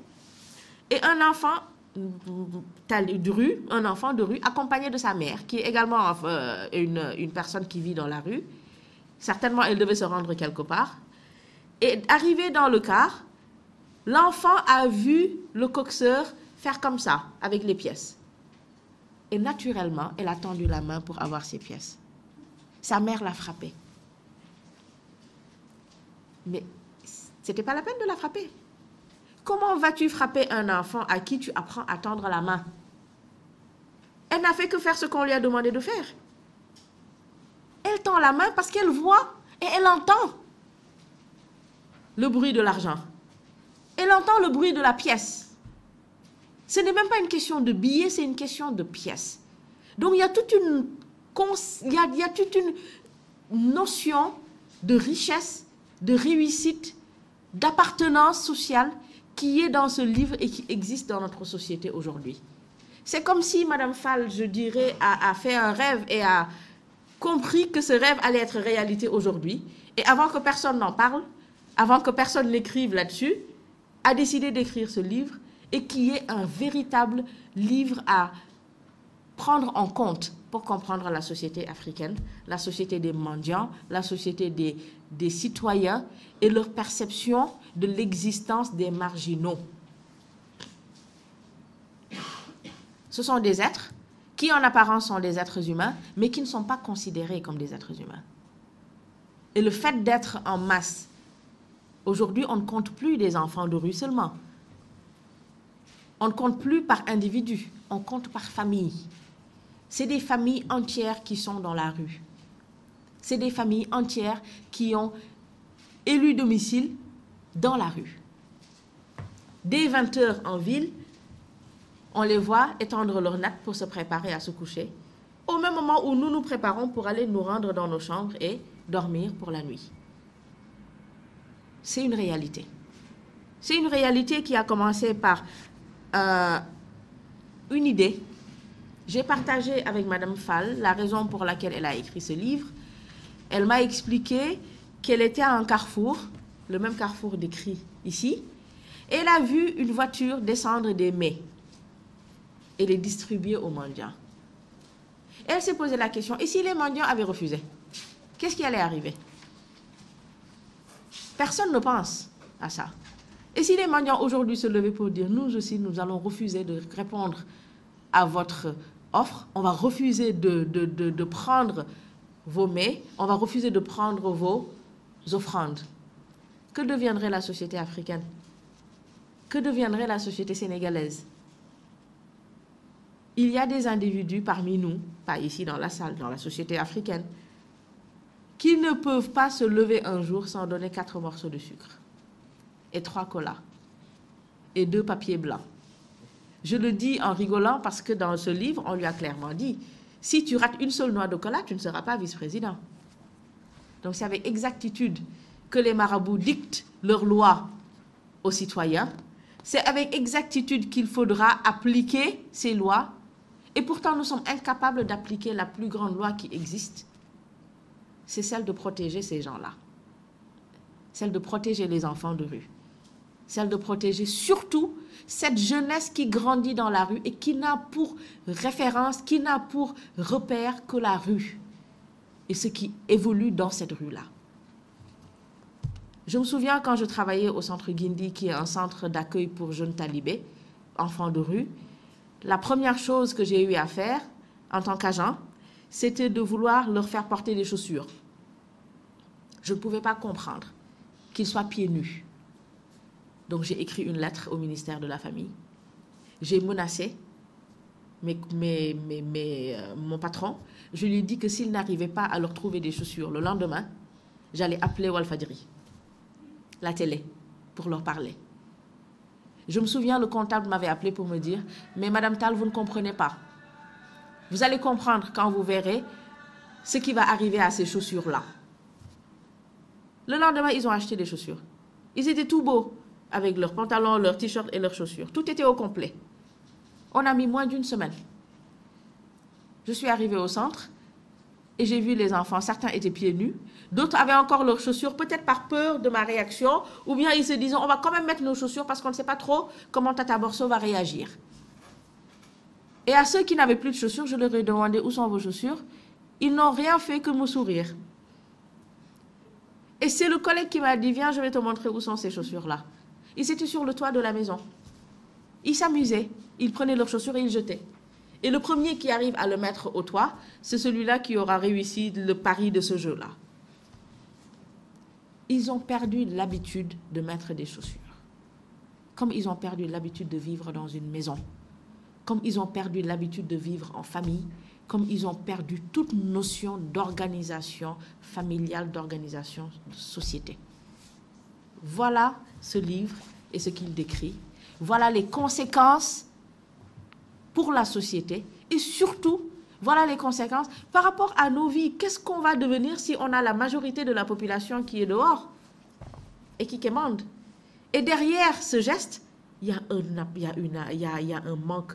et un enfant de rue accompagné de sa mère, qui est également une personne qui vit dans la rue. Certainement, elle devait se rendre quelque part. Et arrivé dans le car, l'enfant a vu le coxeur faire comme ça, avec les pièces. Et naturellement, elle a tendu la main pour avoir ses pièces. Sa mère l'a frappé. Mais ce n'était pas la peine de la frapper. comment vas-tu frapper un enfant à qui tu apprends à tendre la main? Elle n'a fait que faire ce qu'on lui a demandé de faire. Elle tend la main parce qu'elle voit et elle entend le bruit de l'argent. Elle entend le bruit de la pièce. Ce n'est même pas une question de billets, c'est une question de pièces. Donc il y a toute une notion de richesse, de réussite, d'appartenance sociale qui est dans ce livre et qui existe dans notre société aujourd'hui. C'est comme si Madame Fall, je dirais, a fait un rêve et a compris que ce rêve allait être réalité aujourd'hui. Et avant que personne n'en parle, avant que personne n'écrive là-dessus, a décidé d'écrire ce livre et qui est un véritable livre à prendre en compte pour comprendre la société africaine, la société des mendiants, la société des citoyens et leur perception de l'existence des marginaux. Ce sont des êtres qui, en apparence, sont des êtres humains, mais qui ne sont pas considérés comme des êtres humains. Et le fait d'être en masse, aujourd'hui, on ne compte plus des enfants de rue seulement. On ne compte plus par individu, on compte par famille. C'est des familles entières qui sont dans la rue. C'est des familles entières qui ont élu domicile dans la rue. Dès 20 h en ville, on les voit étendre leurs nappes pour se préparer à se coucher, au même moment où nous nous préparons pour aller nous rendre dans nos chambres et dormir pour la nuit. C'est une réalité. C'est une réalité qui a commencé par une idée. J'ai partagé avec Madame Fall la raison pour laquelle elle a écrit ce livre. Elle m'a expliqué qu'elle était à un carrefour, le même carrefour décrit ici, et elle a vu une voiture descendre des mets et les distribuer aux mendiants. Et elle s'est posé la question, et si les mendiants avaient refusé, qu'est-ce qui allait arriver? Personne ne pense à ça. Et si les mendiants aujourd'hui se levaient pour dire, nous aussi, nous allons refuser de répondre à votre offre, on va refuser de prendre vos mets, on va refuser de prendre vos offrandes. Que deviendrait la société africaine? Que deviendrait la société sénégalaise? Il y a des individus parmi nous, pas ici dans la salle, dans la société africaine, qui ne peuvent pas se lever un jour sans donner 4 morceaux de sucre et 3 colas et 2 papiers blancs. Je le dis en rigolant parce que dans ce livre, on lui a clairement dit, si tu rates une seule noix de cola, tu ne seras pas vice-président. Donc c'est avec exactitude que les marabouts dictent leurs lois aux citoyens. C'est avec exactitude qu'il faudra appliquer ces lois. Et pourtant, nous sommes incapables d'appliquer la plus grande loi qui existe. C'est celle de protéger ces gens-là. Celle de protéger les enfants de rue. Celle de protéger surtout cette jeunesse qui grandit dans la rue et qui n'a pour référence, qui n'a pour repère que la rue et ce qui évolue dans cette rue-là. Je me souviens quand je travaillais au centre Guindi, qui est un centre d'accueil pour jeunes talibés, enfants de rue, la première chose que j'ai eu à faire en tant qu'agent, c'était de vouloir leur faire porter des chaussures. Je ne pouvais pas comprendre qu'ils soient pieds nus. Donc j'ai écrit une lettre au ministère de la Famille. J'ai menacé mon patron. Je lui ai dit que s'il n'arrivait pas à leur trouver des chaussures le lendemain, j'allais appeler Walfadjri, la télé, pour leur parler. Je me souviens, le comptable m'avait appelé pour me dire « Mais Madame Tal, vous ne comprenez pas. Vous allez comprendre quand vous verrez ce qui va arriver à ces chaussures-là. » Le lendemain, ils ont acheté des chaussures. Ils étaient tout beaux, avec leurs pantalons, leurs t-shirts et leurs chaussures. Tout était au complet. On a mis moins d'1 semaine. Je suis arrivée au centre et j'ai vu les enfants. Certains étaient pieds nus, d'autres avaient encore leurs chaussures, peut-être par peur de ma réaction, ou bien ils se disaient, on va quand même mettre nos chaussures parce qu'on ne sait pas trop comment Tata Borso va réagir. Et à ceux qui n'avaient plus de chaussures, je leur ai demandé où sont vos chaussures. Ils n'ont rien fait que me sourire. Et c'est le collègue qui m'a dit, viens, je vais te montrer où sont ces chaussures-là. Ils étaient sur le toit de la maison. Ils s'amusaient, ils prenaient leurs chaussures et ils jetaient. Et le premier qui arrive à le mettre au toit, c'est celui-là qui aura réussi le pari de ce jeu-là. Ils ont perdu l'habitude de mettre des chaussures. comme ils ont perdu l'habitude de vivre dans une maison, comme ils ont perdu l'habitude de vivre en famille, comme ils ont perdu toute notion d'organisation familiale, d'organisation de société. Voilà ce livre et ce qu'il décrit. Voilà les conséquences pour la société et surtout, voilà les conséquences par rapport à nos vies. Qu'est-ce qu'on va devenir si on a la majorité de la population qui est dehors et qui quémande? Et derrière ce geste, il y a un manque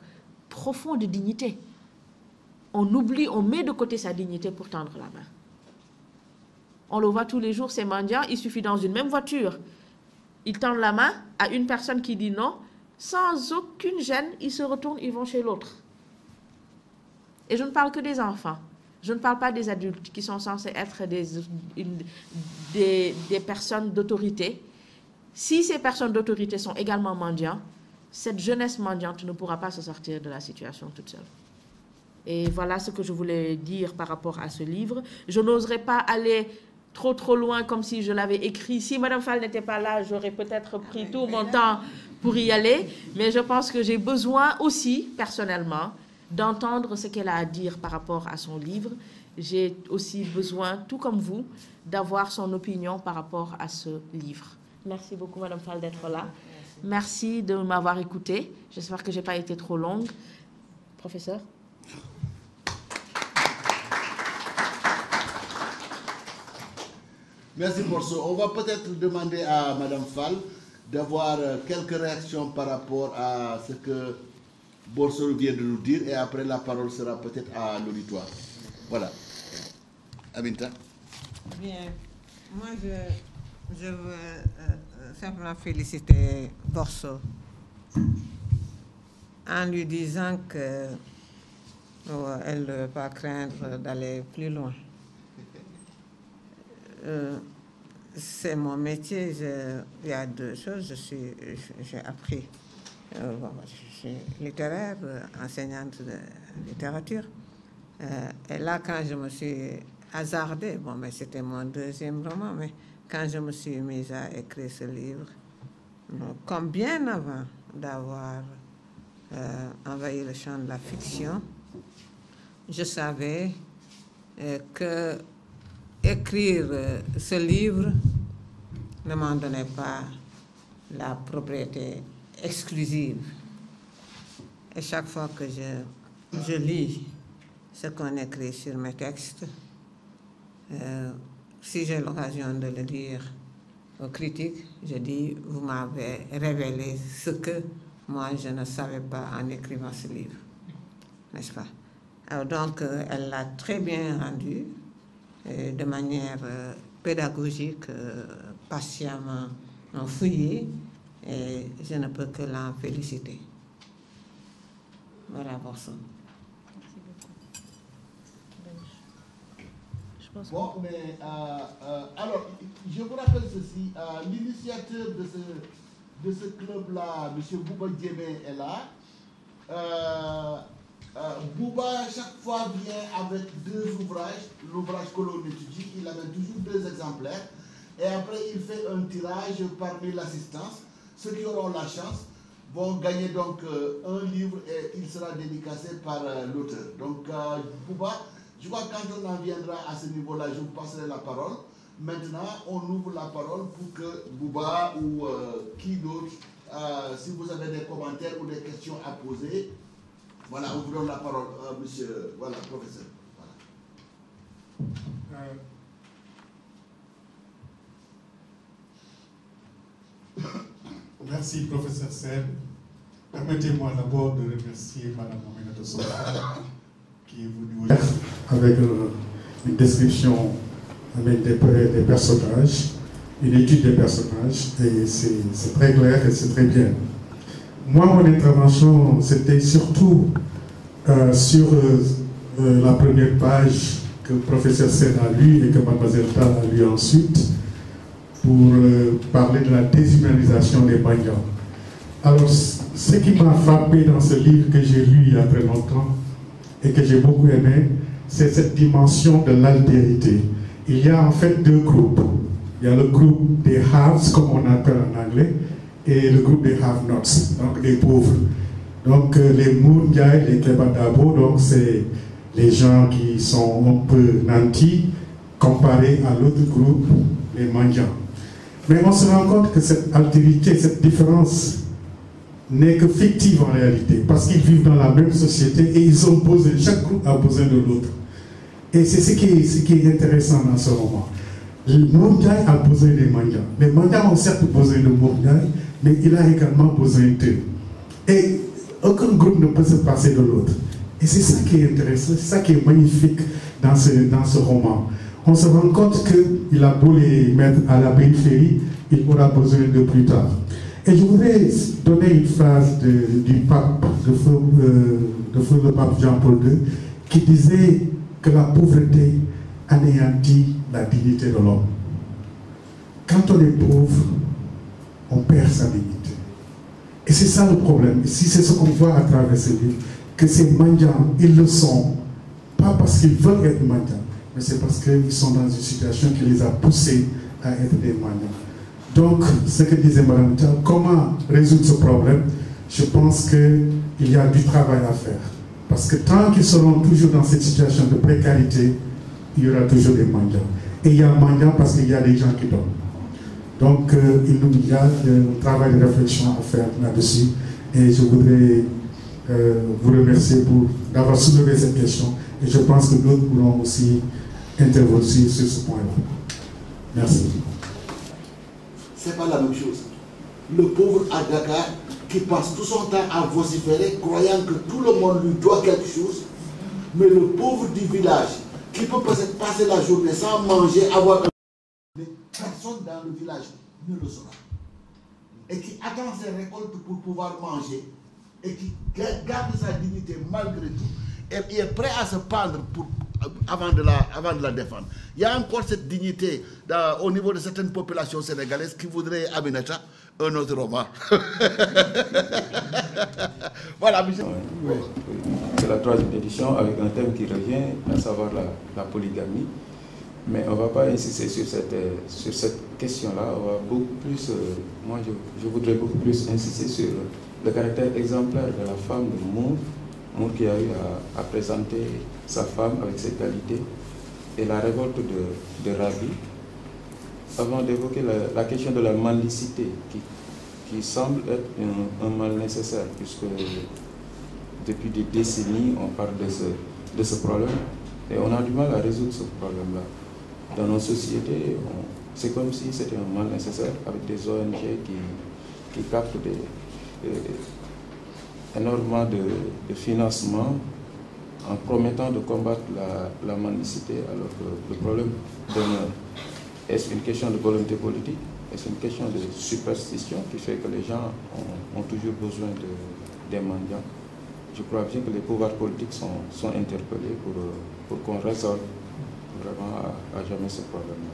profond de dignité. On oublie, on met de côté sa dignité pour tendre la main. On le voit tous les jours, ces mendiants, il suffit dans une même voiture. Ils tendent la main à une personne qui dit non, sans aucune gêne, ils se retournent, ils vont chez l'autre. Et je ne parle que des enfants. Je ne parle pas des adultes qui sont censés être des personnes d'autorité. Si ces personnes d'autorité sont également mendiants, cette jeunesse mendiante ne pourra pas se sortir de la situation toute seule. Et voilà ce que je voulais dire par rapport à ce livre. Je n'oserais pas aller trop loin comme si je l'avais écrit. Si Mme Fall n'était pas là, j'aurais peut-être pris tout mon temps pour y aller. Mais je pense que j'ai besoin aussi, personnellement, d'entendre ce qu'elle a à dire par rapport à son livre. J'ai aussi besoin, tout comme vous, d'avoir son opinion par rapport à ce livre. Merci beaucoup, Mme Fall, d'être là. Merci de m'avoir écoutée. J'espère que je n'ai pas été trop longue. Professeur? Merci Borso. On va peut-être demander à Mme Fall d'avoir quelques réactions par rapport à ce que Borso vient de nous dire et après la parole sera peut-être à l'auditoire. Voilà. Aminta. Bien. Moi, je veux simplement féliciter Borso en lui disant qu'elle ne veut pas craindre d'aller plus loin. C'est mon métier. Il y a deux choses. J'ai appris. Je suis littéraire, enseignante de littérature. Et là, quand je me suis hasardée, mais c'était mon deuxième roman, mais quand je me suis mise à écrire ce livre, comme bien avant d'avoir envahi le champ de la fiction, je savais que écrire ce livre ne m'en donnait pas la propriété exclusive. Et chaque fois que je lis ce qu'on écrit sur mes textes, si j'ai l'occasion de le dire aux critiques, je dis, vous m'avez révélé ce que moi je ne savais pas en écrivant ce livre, n'est-ce pas? Alors donc, elle l'a très bien rendu, de manière pédagogique, patiemment fouillée, et je ne peux que l'en féliciter. Voilà, Borso. Bon, mais alors, je vous rappelle ceci, l'initiateur de ce club-là, M. Bouba Diémé est là. Bouba, chaque fois, vient avec deux ouvrages, l'ouvrage que l'on étudie, il avait toujours deux exemplaires, et après il fait un tirage parmi l'assistance. Ceux qui auront la chance vont gagner donc un livre et il sera dédicacé par l'auteur. Donc, Bouba, je crois que quand on en viendra à ce niveau-là, je vous passerai la parole. Maintenant, on ouvre la parole pour que Bouba ou qui d'autre, si vous avez des commentaires ou des questions à poser, voilà, on vous donne la parole, monsieur, voilà, professeur. Voilà. Merci, professeur Sen. Permettez-moi d'abord de remercier Mme Aminata Sofa qui est venue avec une description avec des personnages, une étude des personnages, et c'est très clair et c'est très bien. Moi, mon intervention, c'était surtout sur la première page que le professeur Sen a lu et que Mlle Tal a lu ensuite, pour parler de la déshumanisation des mendiants. Alors, ce qui m'a frappé dans ce livre que j'ai lu il y a très longtemps et que j'ai beaucoup aimé, c'est cette dimension de l'altérité. Il y a en fait deux groupes. Il y a le groupe des haves, comme on appelle en anglais, et le groupe des have-nots, donc des pauvres. Donc les Moundiaï, les Kebadabo, donc c'est les gens qui sont un peu nantis comparés à l'autre groupe, les Mandians. Mais on se rend compte que cette altérité, cette différence n'est que fictive en réalité, parce qu'ils vivent dans la même société et ils ont besoin, chaque groupe a besoin de l'autre. Et c'est ce qui est intéressant dans ce roman. Le Moundiaï a besoin des Mandians. Les Mandians ont certes besoin de Moundiaï, mais il a également besoin d'eux. Et aucun groupe ne peut se passer de l'autre. Et c'est ça qui est intéressant, c'est ça qui est magnifique dans ce roman. On se rend compte qu'il a beau les mettre à la périphérie, il aura besoin de plus tard. Et je voudrais donner une phrase du pape, de feu le pape Jean-Paul II, qui disait que la pauvreté anéantit la dignité de l'homme. Quand on est pauvre, on perd sa dignité. Et c'est ça le problème. Ici, c'est ce qu'on voit à travers ce livre, que ces mendiants, ils le sont, pas parce qu'ils veulent être mendiants, mais c'est parce qu'ils sont dans une situation qui les a poussés à être des mendiants. Donc, ce que disait Mme Tchal, comment résoudre ce problème? Je pense qu'il y a du travail à faire. Parce que tant qu'ils seront toujours dans cette situation de précarité, il y aura toujours des mendiants. Et il y a mendiants parce qu'il y a des gens qui donnent. Donc, il y a un travail de réflexion à faire là-dessus. Et je voudrais vous remercier d'avoir soulevé cette question. Et je pense que d'autres pourront aussi intervenir sur ce point-là. Merci. C'est pas la même chose. Le pauvre à Dakar qui passe tout son temps à vociférer, croyant que tout le monde lui doit quelque chose, mais le pauvre du village qui peut peut-être passer la journée sans manger, avoir un... Mais personne dans le village ne le saura. Et qui attend ses récoltes pour pouvoir manger, et qui garde sa dignité malgré tout, et qui est prêt à se pendre avant de la défendre. Il y a encore cette dignité au niveau de certaines populations sénégalaises qui voudraient, Aminata, un autre roman. Voilà, monsieur. Oui. C'est la 3e édition avec un thème qui revient, à savoir la polygamie. Mais on ne va pas insister sur cette question-là. On va beaucoup plus, moi je voudrais beaucoup plus insister sur le caractère exemplaire de la femme de Mour qui a eu à présenter sa femme avec ses qualités, et la révolte de Rabi, avant d'évoquer la question de la mendicité qui semble être un mal nécessaire, puisque depuis des décennies on parle de ce problème et on a du mal à résoudre ce problème-là. Dans nos sociétés, c'est comme si c'était un mal nécessaire, avec des ONG qui captent énormément de financement en promettant de combattre la mendicité, alors que le problème demeure. Est-ce une question de volonté politique? Est-ce une question de superstition qui fait que les gens ont toujours besoin des mendiants? Je crois bien que les pouvoirs politiques sont interpellés pour qu'on résolve vraiment à jamais ce problème-là.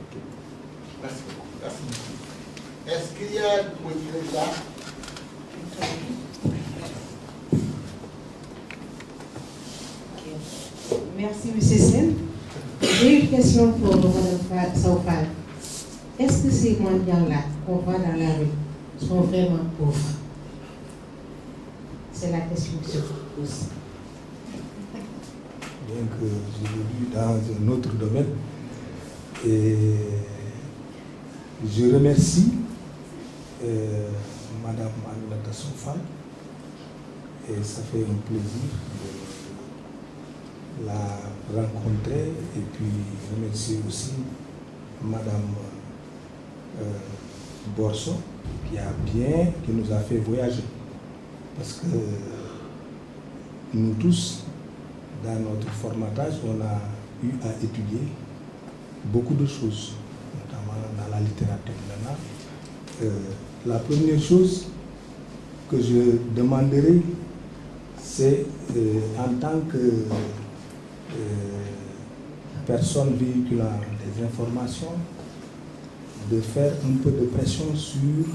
Okay. Merci beaucoup. Merci. Est-ce qu'il y a... Oui, il est là. Merci, M. Sen. J'ai une question pour Mme Saoufal. Est-ce que ces mendiants-là qu'on voit dans la rue sont vraiment pauvres? C'est la question que je vous pose. Bien que je l'ai lu dans un autre domaine, et je remercie Mme Aminata Saoufal, et ça fait un plaisir de la rencontrer, et puis remercier aussi Mme Borso qui nous a fait voyager, parce que nous tous, dans notre formatage, on a eu à étudier beaucoup de choses, notamment dans la littérature de l'art. La première chose que je demanderai, c'est en tant que personne véhiculant des informations, de faire un peu de pression sur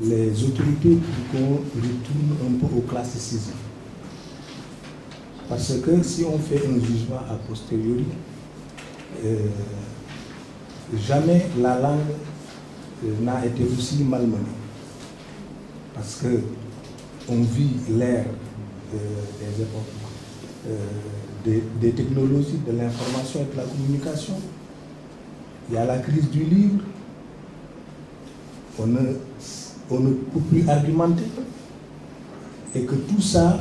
les autorités qui retournent un peu au classicisme. Parce que si on fait un jugement a posteriori, jamais la langue n'a été aussi malmenée. Parce que on vit l'ère des époques, des technologies, de l'information et de la communication. Il y a la crise du livre. On ne peut plus argumenter. Et que tout ça,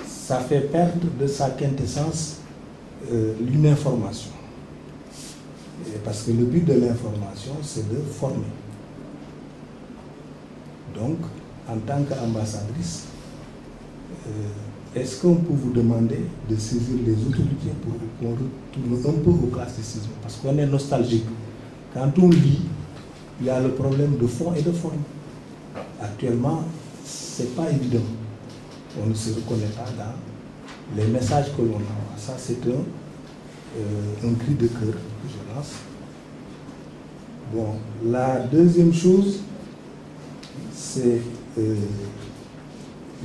ça fait perdre de sa quintessence une information. Parce que le but de l'information, c'est de former. Donc, en tant qu'ambassadrice, est-ce qu'on peut vous demander de saisir les autorités pour qu'on retourne un peu au classicisme? Parce qu'on est nostalgique. Quand on lit, il y a le problème de fond et de forme. Actuellement, ce n'est pas évident. On ne se reconnaît pas dans les messages que l'on envoie. Ça, c'est un cri de cœur que je lance. Bon, la deuxième chose, c'est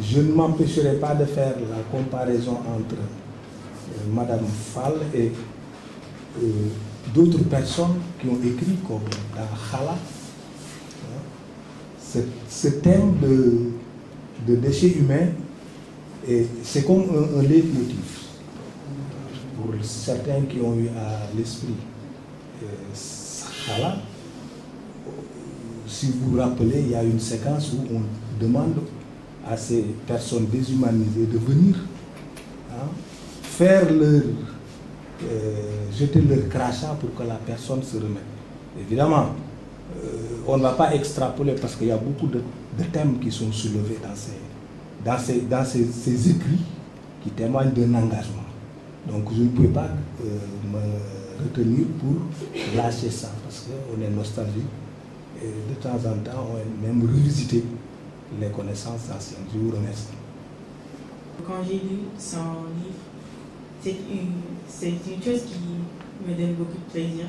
je ne m'empêcherai pas de faire la comparaison entre Madame Fall et d'autres personnes qui ont écrit comme dans Khala. Ce thème de déchets humains, c'est comme un leitmotiv. Pour certains qui ont eu à l'esprit Khala, si vous vous rappelez, il y a une séquence où on demande à ces personnes déshumanisées de venir faire jeter leur crachat pour que la personne se remette. Évidemment, on ne va pas extrapoler parce qu'il y a beaucoup de thèmes qui sont soulevés dans ces écrits qui témoignent d'un engagement. Donc je ne peux pas me retenir pour lâcher ça parce qu'on est nostalgique et de temps en temps on aime même revisiter les connaissances anciennes. Je vous remercie. Quand j'ai lu son livre, c'est une chose qui me donne beaucoup de plaisir.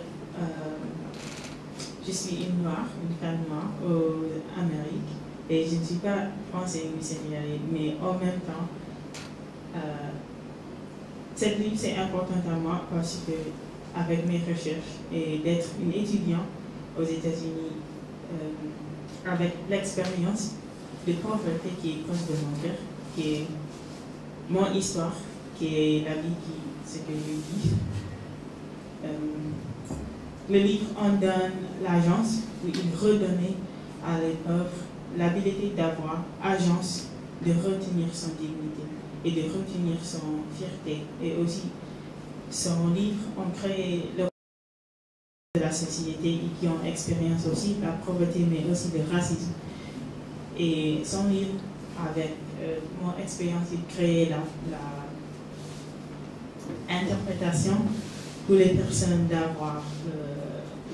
Je suis une noire, une femme noire en Amérique et je ne suis pas française ou sénégalaise, mais en même temps, cette livre c'est important à moi parce que avec mes recherches et d'être une étudiante aux États-Unis avec l'expérience de pauvreté qui est proche de mon cœur, qui est mon histoire, qui est la vie, ce que je vis. Le livre en donne l'agence, où il redonnait à les pauvres l'habilité d'avoir agence, de retenir son dignité et de retenir son fierté. Et aussi, son livre ont créé le de la société et qui ont expérience aussi la pauvreté, mais aussi le racisme. Et son livre, avec mon expérience, il crée l'interprétation pour les personnes d'avoir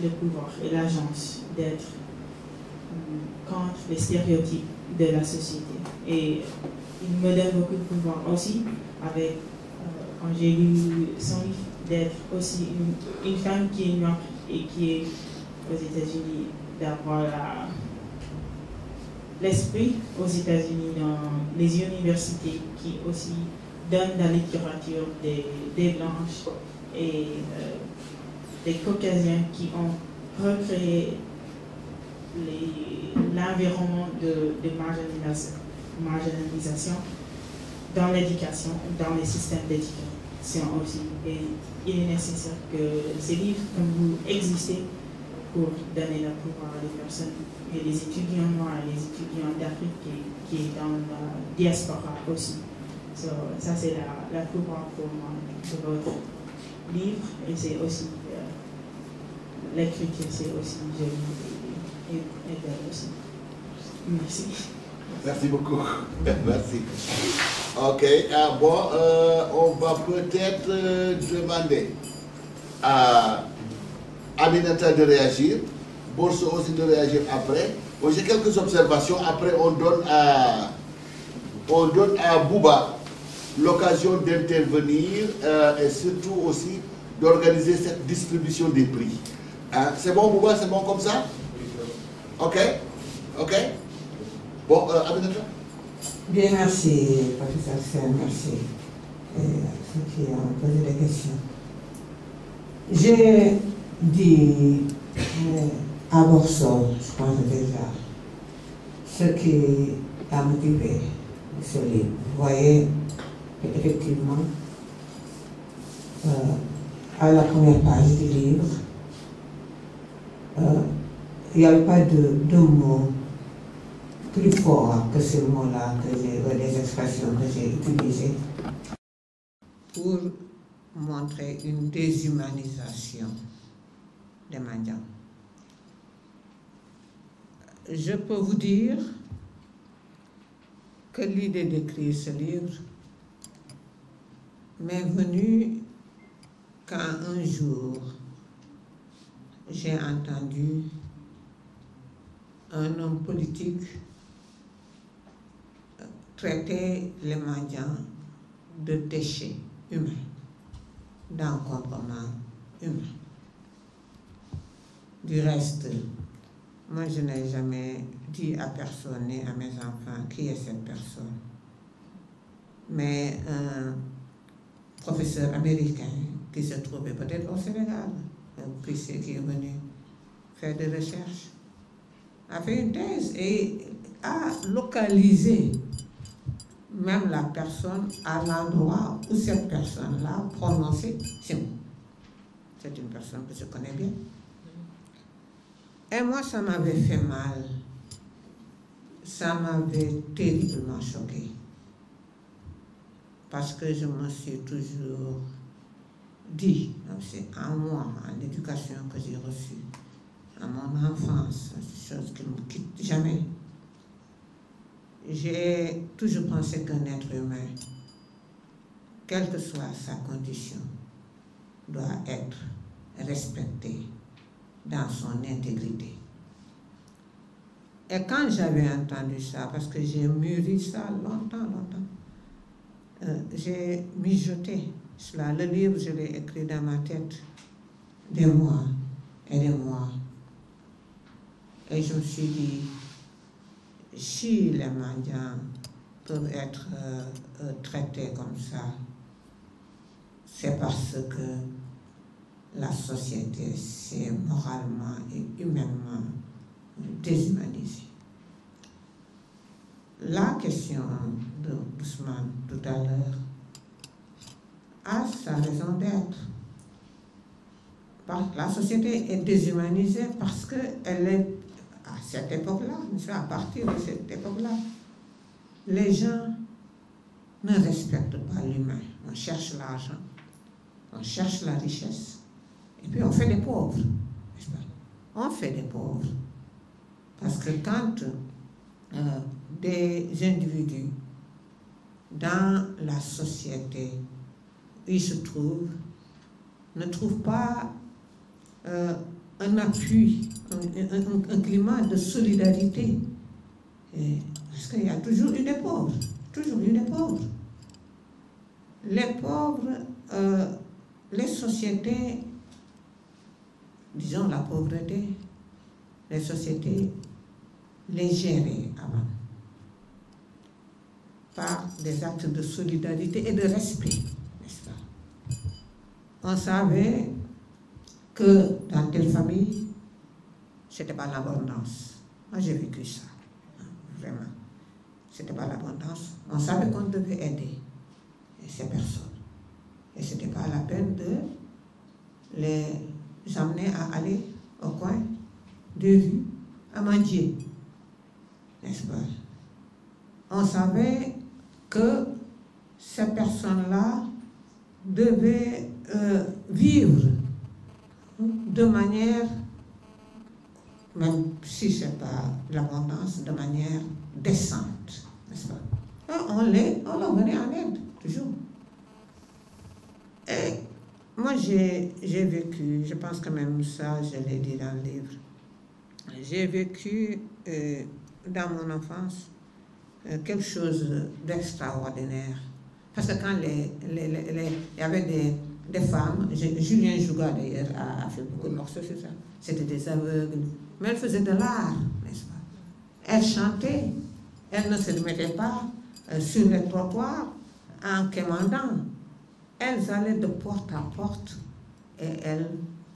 le pouvoir et l'agence d'être contre les stéréotypes de la société. Et il me donne beaucoup de pouvoir aussi, avec, quand j'ai lu son livre, d'être aussi une femme qui est noire et qui est aux États-Unis, d'avoir l'esprit aux États-Unis dans les universités qui aussi donnent la littérature des blanches et des caucasiens qui ont recréé l'environnement de marginalisation dans l'éducation, dans les systèmes d'éducation aussi. Et il est nécessaire que ces livres comme vous existez pour donner le pouvoir à des personnes et les étudiants noirs et les étudiants d'Afrique qui est dans la diaspora aussi. So, ça c'est la pouvoir pour moi de votre livre et c'est aussi l'écriture, c'est aussi joli et belle aussi. Merci. Merci beaucoup. Merci. Ok, bon, on va peut-être demander à Aminata de réagir, Borso aussi de réagir après. Bon, j'ai quelques observations, après on donne à Bouba l'occasion d'intervenir et surtout aussi d'organiser cette distribution des prix. Hein? C'est bon Bouba, c'est bon comme ça? Ok? Ok? Bon, Aminata? Bien, merci, professeur Sen, merci. Ceux qui ont posé des questions. J'ai dit à Borso, pense déjà ce qui a motivé ce livre. Vous voyez, effectivement, à la première page du livre, il n'y avait pas de mots plus forts que ces mots-là, les expressions que j'ai utilisées pour montrer une déshumanisation des Mandians. Je peux vous dire que l'idée d'écrire ce livre m'est venue quand un jour j'ai entendu un homme politique traiter les Mandians de déchets humains, d'encombrement humain. Du reste, moi je n'ai jamais dit à personne ni à mes enfants qui est cette personne. Mais un professeur américain qui se trouvait peut-être au Sénégal, qui est venu faire des recherches, a fait une thèse et a localisé même la personne à l'endroit où cette personne-là prononçait ces mots. C'est une personne que je connais bien. Et moi, ça m'avait fait mal. Ça m'avait terriblement choquée. Parce que je me suis toujours dit, c'est en moi, en l'éducation que j'ai reçue, à mon enfance, c'est une chose qui ne me quitte jamais. J'ai toujours pensé qu'un être humain, quelle que soit sa condition, doit être respecté dans son intégrité. Et quand j'avais entendu ça, parce que j'ai mûri ça longtemps, j'ai mijoté cela. Le livre, je l'ai écrit dans ma tête des mois et des mois. Et je me suis dit, si les Mandians peuvent être traités comme ça, c'est parce que la société s'est moralement et humainement déshumanisée. La question de Ousmane tout à l'heure a sa raison d'être. La société est déshumanisée parce qu'elle est, à cette époque-là, à partir de cette époque-là, les gens ne respectent pas l'humain. On cherche l'argent, on cherche la richesse, et puis on fait des pauvres, n'est-ce pas? On fait des pauvres. Parce que quand des individus dans la société où ils se trouvent ne trouvent pas un appui, un climat de solidarité, parce qu'il y a toujours eu des pauvres, toujours eu des pauvres. Les pauvres, les sociétés, disons la pauvreté, les sociétés les géraient avant par des actes de solidarité et de respect, n'est-ce pas? On savait que dans telle famille, c'était pas l'abondance. Moi, j'ai vécu ça, vraiment. C'était pas l'abondance. On savait qu'on devait aider ces personnes. Et c'était pas la peine de les amener à aller au coin de rue à mendier, n'est-ce pas? On savait que ces personnes-là devaient vivre de manière, même si ce n'est pas l'abondance, de manière décente, n'est-ce pas? Et on leur venait en aide, toujours. Et moi, j'ai vécu, je pense que même ça, je l'ai dit dans le livre, j'ai vécu dans mon enfance quelque chose d'extraordinaire. Parce que quand il y avait des femmes, Julien Jouga d'ailleurs a fait beaucoup de morceaux sur ça, c'était des aveugles, mais elles faisaient de l'art, n'est-ce pas? Elles chantaient, elles ne se mettaient pas sur les trottoirs en quémandant. Elles allaient de porte à porte et elles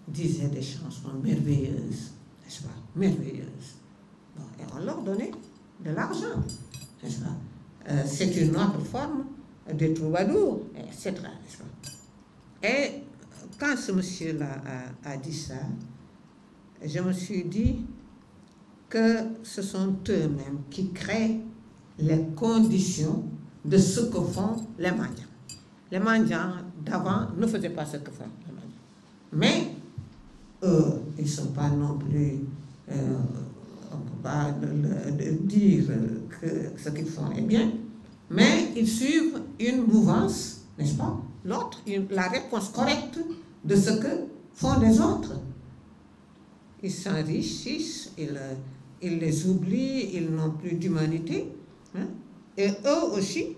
disaient des chansons merveilleuses, n'est-ce pas? Merveilleuses. et on leur donnait de l'argent, n'est-ce pas? C'est une autre forme de troubadour, etc. N'est-ce pas? Et quand ce monsieur-là a dit ça, je me suis dit que ce sont eux-mêmes qui créent les conditions de ce que font les mendiants. Les mendiants d'avant ne faisaient pas ce que font les mendiants. Mais eux, ils ne sont pas non plus, on ne peut pas dire que ce qu'ils font est bien, mais ils suivent une mouvance, n'est-ce pas? L'autre, la réponse correcte de ce que font les autres. Ils s'enrichissent, ils les oublient, ils n'ont plus d'humanité. Hein? Et eux aussi,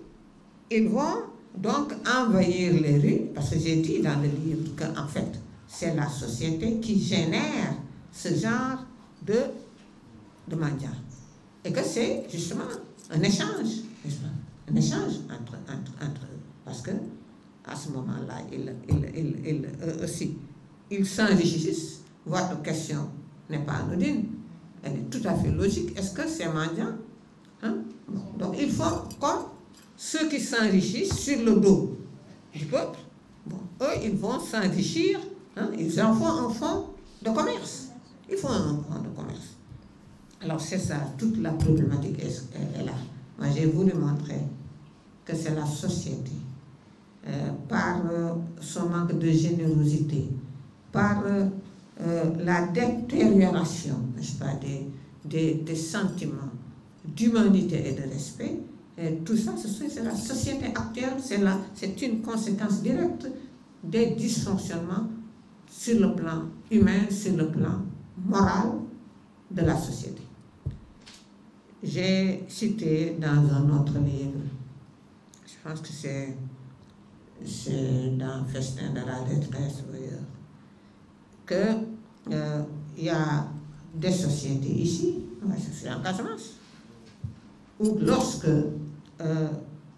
ils vont donc envahir les rues, parce que j'ai dit dans le livre qu'en fait, c'est la société qui génère ce genre de mendiants. Et que c'est justement un échange, n'est-ce pas? Un échange entre eux. Parce que à ce moment-là, eux aussi, ils s'enrichissent. Votre question n'est pas anodine, elle est tout à fait logique. Est-ce que c'est mendiant? Hein? Donc ils font comme ceux qui s'enrichissent sur le dos du peuple. Bon, eux, ils vont s'enrichir, hein? Ils en font un fonds de commerce. Ils font un fonds de commerce. Alors c'est ça, toute la problématique est là. Moi, j'ai voulu montrer que c'est la société, par son manque de générosité, par la détérioration, n'est-ce pas, des sentiments d'humanité et de respect, et tout ça, c'est la société actuelle, c'est une conséquence directe des dysfonctionnements sur le plan humain, sur le plan moral de la société. J'ai cité dans un autre livre, je pense que c'est dans Festin de la détresse, qu'il y a des sociétés ici, c'est en Casamance, où lorsque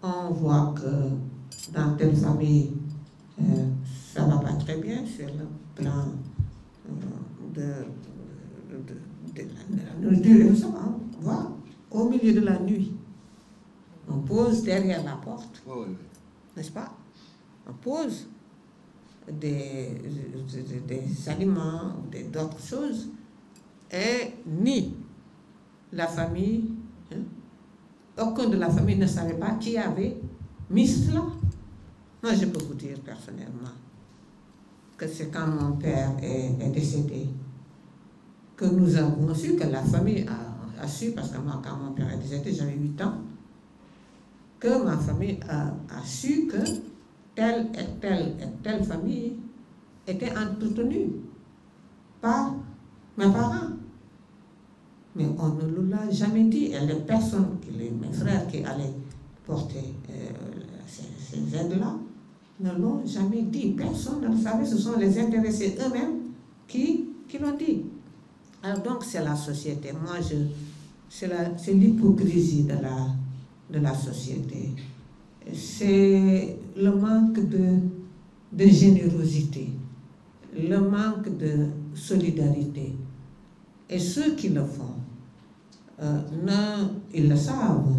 on voit que dans telle famille, ça ne va pas très bien sur le plan de la nourriture, on voit au milieu de la nuit, on pose derrière la porte, n'est-ce pas? On pose des aliments, d'autres choses, et ni la famille, hein, aucun de la famille ne savait pas qui avait mis cela. Moi, je peux vous dire personnellement que c'est quand mon père est décédé que nous avons su, que la famille a su, parce que moi, quand mon père est décédé, j'avais 8 ans, que ma famille a su que telle et telle famille était entretenue par mes parents. Mais on ne nous l'a jamais dit. Et les personnes, mes frères qui allaient porter ces aides-là, ne l'ont jamais dit. Personne ne le savait. Ce sont les intéressés eux-mêmes qui l'ont dit. Alors donc c'est la société. Moi, c'est l'hypocrisie de la société. C'est le manque de générosité, le manque de solidarité. Et ceux qui le font, ils le savent,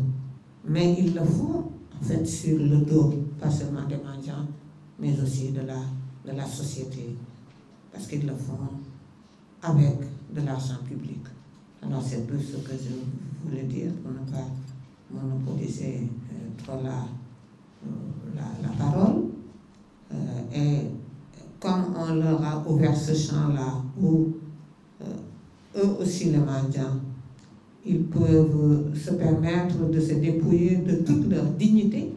mais ils le font en fait sur le dos, pas seulement des mendiants, mais aussi de la société, parce qu'ils le font avec de l'argent public. Alors c'est tout ce que je voulais dire pour ne pas monopoliser trop la parole. Et comme on leur a ouvert ce champ-là où eux aussi les mendiants, ils peuvent se permettre de se dépouiller de toute leur dignité.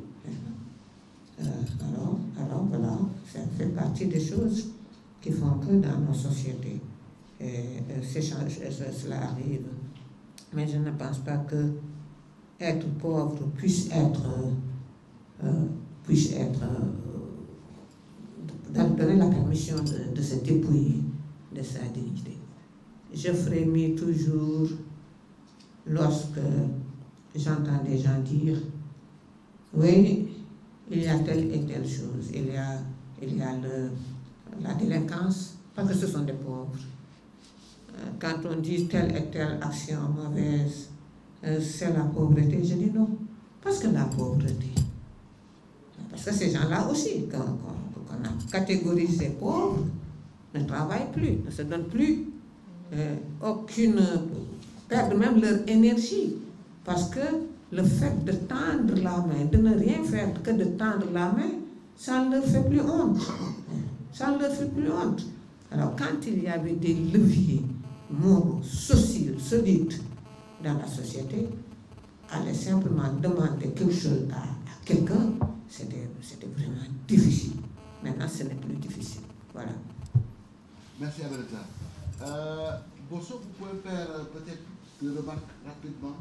Alors voilà, ça fait partie des choses qui font que dans nos sociétés, cela arrive. Mais je ne pense pas que être pauvre puisse donner la permission de se dépouiller de sa dignité. Je frémis toujours lorsque j'entends des gens dire oui, il y a telle et telle chose, il y a la délinquance, parce que ce sont des pauvres. quand on dit telle et telle action mauvaise, c'est la pauvreté, je dis non. Parce que la pauvreté, parce que ces gens-là aussi, qu'on a catégorisé pauvres, ne travaillent plus, ne se donnent plus perdent même leur énergie. Parce que le fait de tendre la main, de ne rien faire que de tendre la main, ça ne leur fait plus honte. Ça ne leur fait plus honte. Alors quand il y avait des leviers moraux, sociaux, solides dans la société, aller simplement demander quelque chose à quelqu'un, c'était vraiment difficile. Maintenant, ce n'est plus difficile. Voilà. Merci, Aberta. Bonsoir, vous pouvez faire peut-être des remarques rapidement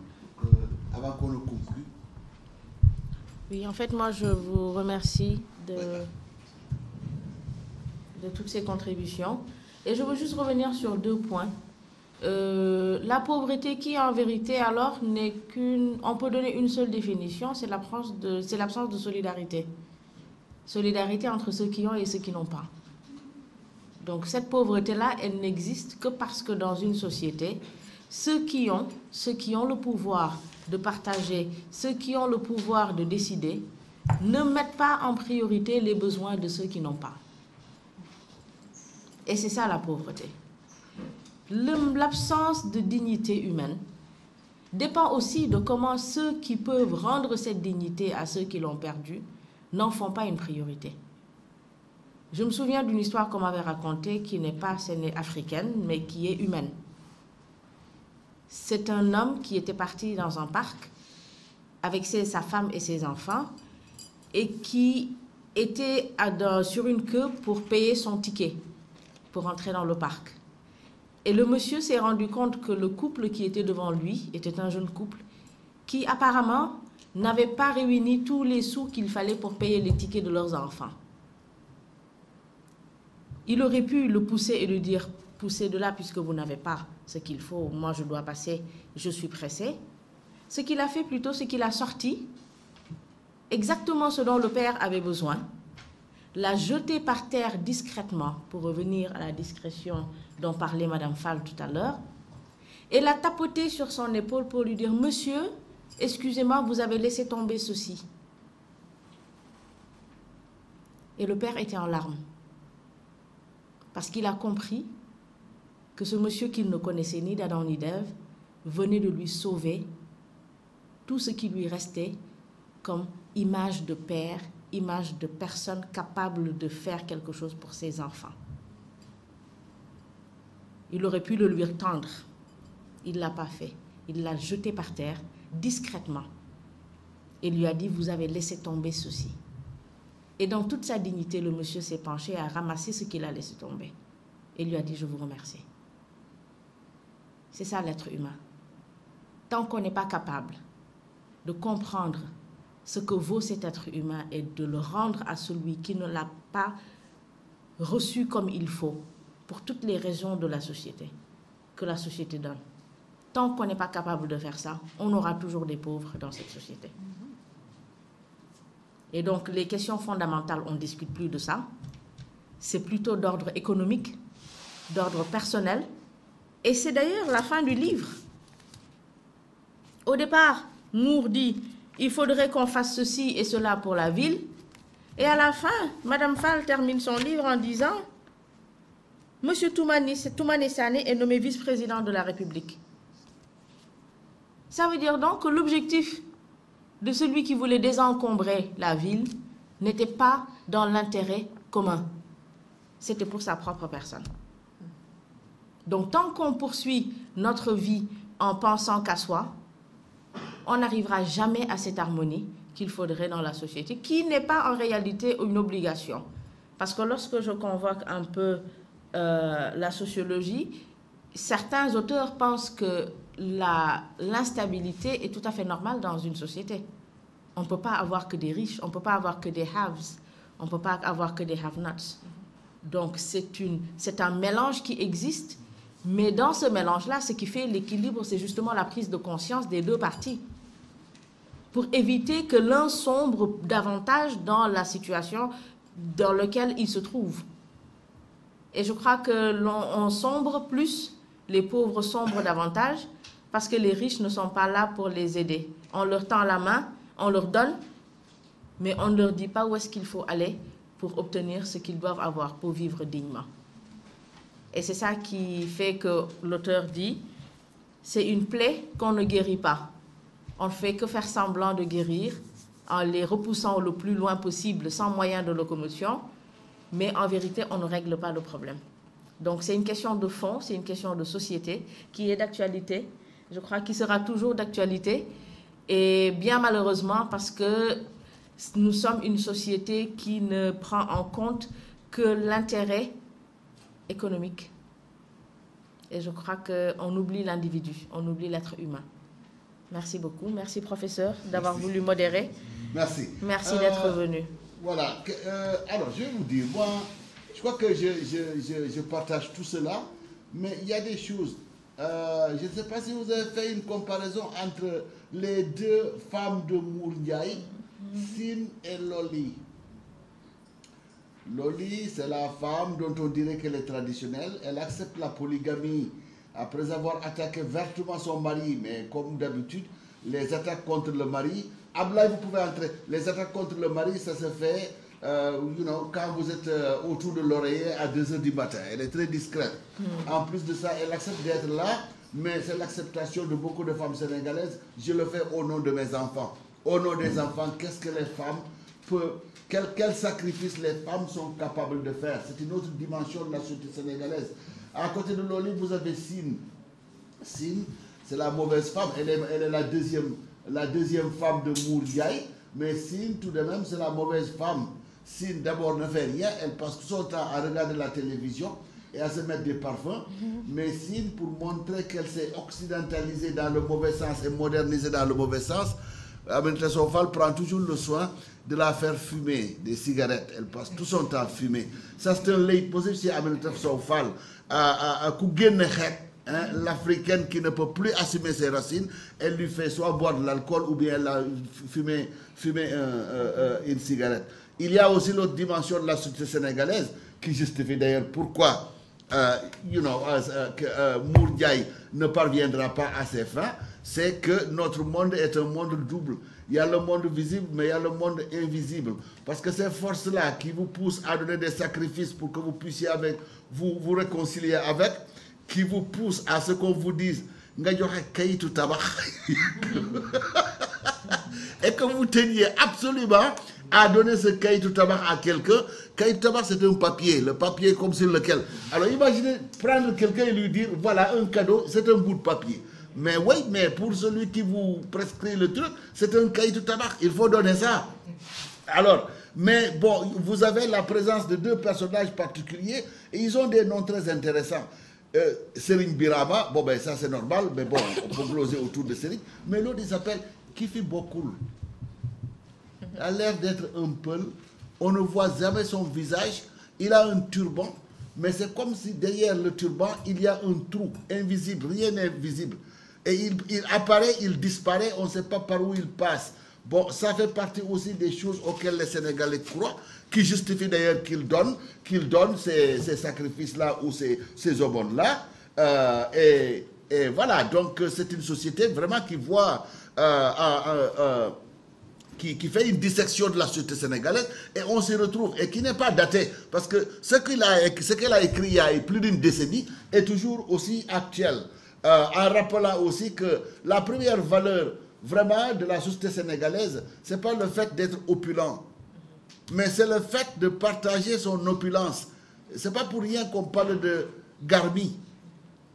avant qu'on le conclue. Oui, en fait, moi, je vous remercie de toutes ces contributions. Et je veux juste revenir sur 2 points. La pauvreté qui, en vérité, alors, n'est qu'une... On peut donner une seule définition, c'est l'absence de solidarité. Solidarité entre ceux qui ont et ceux qui n'ont pas. Donc, cette pauvreté-là, elle n'existe que parce que dans une société, ceux qui ont le pouvoir de partager, ceux qui ont le pouvoir de décider, ne mettent pas en priorité les besoins de ceux qui n'ont pas. Et c'est ça la pauvreté. L'absence de dignité humaine dépend aussi de comment ceux qui peuvent rendre cette dignité à ceux qui l'ont perdue n'en font pas une priorité. Je me souviens d'une histoire qu'on m'avait racontée qui n'est pas africaine, mais qui est humaine. C'est un homme qui était parti dans un parc avec sa femme et ses enfants et qui était sur une queue pour payer son ticket pour entrer dans le parc. Et le monsieur s'est rendu compte que le couple qui était devant lui était un jeune couple qui apparemment n'avait pas réuni tous les sous qu'il fallait pour payer les tickets de leurs enfants. Il aurait pu le pousser et lui dire « poussez de là puisque vous n'avez pas ce qu'il faut, moi je dois passer, je suis pressé ». Ce qu'il a fait plutôt, c'est qu'il a sorti exactement ce dont le père avait besoin, l'a jeté par terre discrètement, pour revenir à la discrétion dont parlait Madame Fall tout à l'heure, et l'a tapoté sur son épaule pour lui dire « Monsieur, excusez-moi, vous avez laissé tomber ceci ». Et le père était en larmes, parce qu'il a compris que ce monsieur qu'il ne connaissait ni d'Adam ni d'Ève venait de lui sauver tout ce qui lui restait comme image de père, image de personne capable de faire quelque chose pour ses enfants. Il aurait pu le lui tendre. Il ne l'a pas fait. Il l'a jeté par terre, discrètement, et lui a dit « Vous avez laissé tomber ceci ». Et dans toute sa dignité, le monsieur s'est penché, a ramassé ce qu'il a laissé tomber et lui a dit « Je vous remercie ». C'est ça l'être humain. Tant qu'on n'est pas capable de comprendre ce que vaut cet être humain et de le rendre à celui qui ne l'a pas reçu comme il faut, pour toutes les raisons de la société, que la société donne. Tant qu'on n'est pas capable de faire ça, on aura toujours des pauvres dans cette société. Et donc, les questions fondamentales, on ne discute plus de ça. C'est plutôt d'ordre économique, d'ordre personnel. Et c'est d'ailleurs la fin du livre. Au départ, Moore dit « Il faudrait qu'on fasse ceci et cela pour la ville ». Et à la fin, Madame Fall termine son livre en disant « Monsieur Toumani Sané est nommé vice-président de la République ». Ça veut dire donc que l'objectif de celui qui voulait désencombrer la ville n'était pas dans l'intérêt commun. C'était pour sa propre personne. Donc, tant qu'on poursuit notre vie en pensant qu'à soi, on n'arrivera jamais à cette harmonie qu'il faudrait dans la société, qui n'est pas en réalité une obligation. Parce que lorsque je convoque un peu la sociologie, certains auteurs pensent que l'instabilité est tout à fait normale dans une société. On ne peut pas avoir que des riches, on ne peut pas avoir que des haves, on ne peut pas avoir que des have-nots. Donc, c'est un mélange qui existe, mais dans ce mélange-là, ce qui fait l'équilibre, c'est justement la prise de conscience des deux parties, pour éviter que l'un sombre davantage dans la situation dans laquelle il se trouve. Et je crois que l'on sombre plus les pauvres sombrent davantage parce que les riches ne sont pas là pour les aider. On leur tend la main, on leur donne, mais on ne leur dit pas où est-ce qu'il faut aller pour obtenir ce qu'ils doivent avoir pour vivre dignement. Et c'est ça qui fait que l'auteur dit, c'est une plaie qu'on ne guérit pas. On ne fait que faire semblant de guérir en les repoussant le plus loin possible sans moyen de locomotion, mais en vérité, on ne règle pas le problème. Donc c'est une question de fond, c'est une question de société qui est d'actualité, je crois qu'il sera toujours d'actualité, et bien malheureusement parce que nous sommes une société qui ne prend en compte que l'intérêt économique. Et je crois qu'on oublie l'individu, on oublie l'être humain. Merci beaucoup. Merci, professeur, d'avoir voulu modérer. Merci. Merci d'être venu. Voilà. Alors, je vais vous dire, moi, je crois que je partage tout cela, mais il y a des choses. Je ne sais pas si vous avez fait une comparaison entre les deux femmes de Mour Ndiaye, Sine et Loli. Loli, c'est la femme dont on dirait qu'elle est traditionnelle. Elle accepte la polygamie après avoir attaqué vertement son mari, mais comme d'habitude, les attaques contre le mari. Ablaï, vous pouvez entrer. Les attaques contre le mari, ça se fait quand vous êtes autour de l'oreiller à 2 h du matin. Elle est très discrète. En plus de ça, elle accepte d'être là, mais c'est l'acceptation de beaucoup de femmes sénégalaises. Je le fais au nom de mes enfants. Au nom des enfants, qu'est-ce que les femmes peuvent... Quel sacrifice les femmes sont capables de faire. C'est une autre dimension de la société sénégalaise. À côté de Loli, vous avez Sine. Sine, c'est la mauvaise femme. Elle est la deuxième femme de Mour Ndiaye. Mais Sine, tout de même, c'est la mauvaise femme. Sine, d'abord, ne fait rien. Elle passe tout son temps à regarder la télévision et à se mettre des parfums. Mais Sine, pour montrer qu'elle s'est occidentalisée dans le mauvais sens et modernisée dans le mauvais sens, Aminata Sow Fall prend toujours le soin de la faire fumer des cigarettes. Elle passe tout son temps à fumer. Ça, c'est un leitmotiv chez Aminata Sow Fall. L'Africaine qui ne peut plus assumer ses racines, elle lui fait soit boire de l'alcool ou bien fumer une cigarette. Il y a aussi l'autre dimension de la société sénégalaise qui justifie d'ailleurs pourquoi Mour Ndiaye ne parviendra pas à ses fins. C'est que notre monde est un monde double. Il y a le monde visible, mais il y a le monde invisible. Parce que ces forces-là qui vous poussent à donner des sacrifices pour que vous puissiez vous réconcilier avec, qui vous poussent à ce qu'on vous dise et que vous teniez absolument à donner ce caïtou tabac à quelqu'un. Caïtou tabac, c'est un papier, le papier comme sur lequel... Alors imaginez prendre quelqu'un et lui dire, voilà un cadeau, c'est un bout de papier. Mais oui, mais pour celui qui vous prescrit le truc, c'est un caïtou tabac, il faut donner ça. Alors, mais bon, vous avez la présence de 2 personnages particuliers et ils ont des noms très intéressants. Serigne Birama, bon ben ça c'est normal, mais bon, on peut gloser autour de Serigne. Mais l'autre il s'appelle Kifi Bokoul. Il a l'air d'être un peul, on ne voit jamais son visage, il a un turban, mais c'est comme si derrière le turban il y a un trou invisible, rien n'est visible. Et il apparaît, il disparaît, on ne sait pas par où il passe. Bon, ça fait partie aussi des choses auxquelles les Sénégalais croient, qui justifient d'ailleurs qu'ils donnent ces sacrifices-là ou ces aumônes-là. Et voilà, donc c'est une société vraiment qui voit, qui fait une dissection de la société sénégalaise, et on s'y retrouve, et qui n'est pas daté, parce que ce qu'elle a écrit il y a plus d'une décennie est toujours aussi actuel. En rappelant aussi que la première valeur vraiment de la société sénégalaise, ce n'est pas le fait d'être opulent, mais c'est le fait de partager son opulence. Ce n'est pas pour rien qu'on parle de garmi,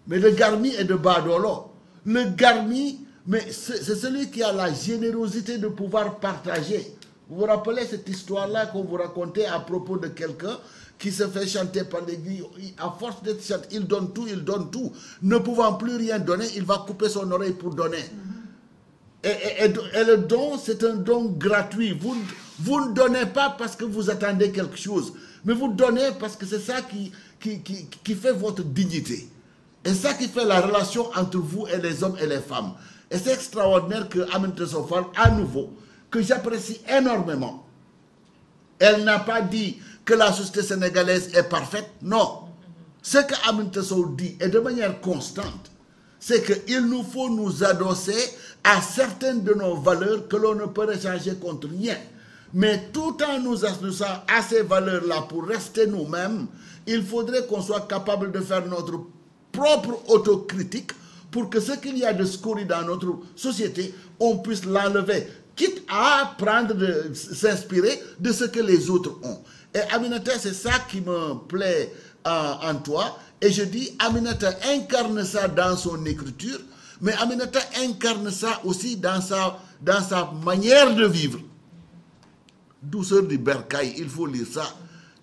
mais le garmi est de Badolo. Le garmi, mais c'est celui qui a la générosité de pouvoir partager. Vous vous rappelez cette histoire-là qu'on vous racontait à propos de quelqu'un qui se fait chanter par l'église. À force d'être chanté, il donne tout, il donne tout. Ne pouvant plus rien donner, il va couper son oreille pour donner. Et le don, c'est un don gratuit. Vous ne donnez pas parce que vous attendez quelque chose, mais vous donnez parce que c'est ça qui fait votre dignité. Et ça qui fait la relation entre vous et les hommes et les femmes. Et c'est extraordinaire que Aminata Sow Fall, à nouveau, que j'apprécie énormément, elle n'a pas dit que la société sénégalaise est parfaite. Non. Ce que Aminata Sow dit, et de manière constante, c'est qu'il nous faut nous adosser à certaines de nos valeurs que l'on ne peut échanger contre rien. Mais tout en nous adossant à ces valeurs-là pour rester nous-mêmes, il faudrait qu'on soit capable de faire notre propre autocritique pour que ce qu'il y a de scorie dans notre société, on puisse l'enlever, quitte à s'inspirer de ce que les autres ont. Et Aminata, c'est ça qui me plaît en toi. Et je dis, Aminata incarne ça dans son écriture, mais Aminata incarne ça aussi dans sa manière de vivre. Douceur du bercail, il faut lire ça.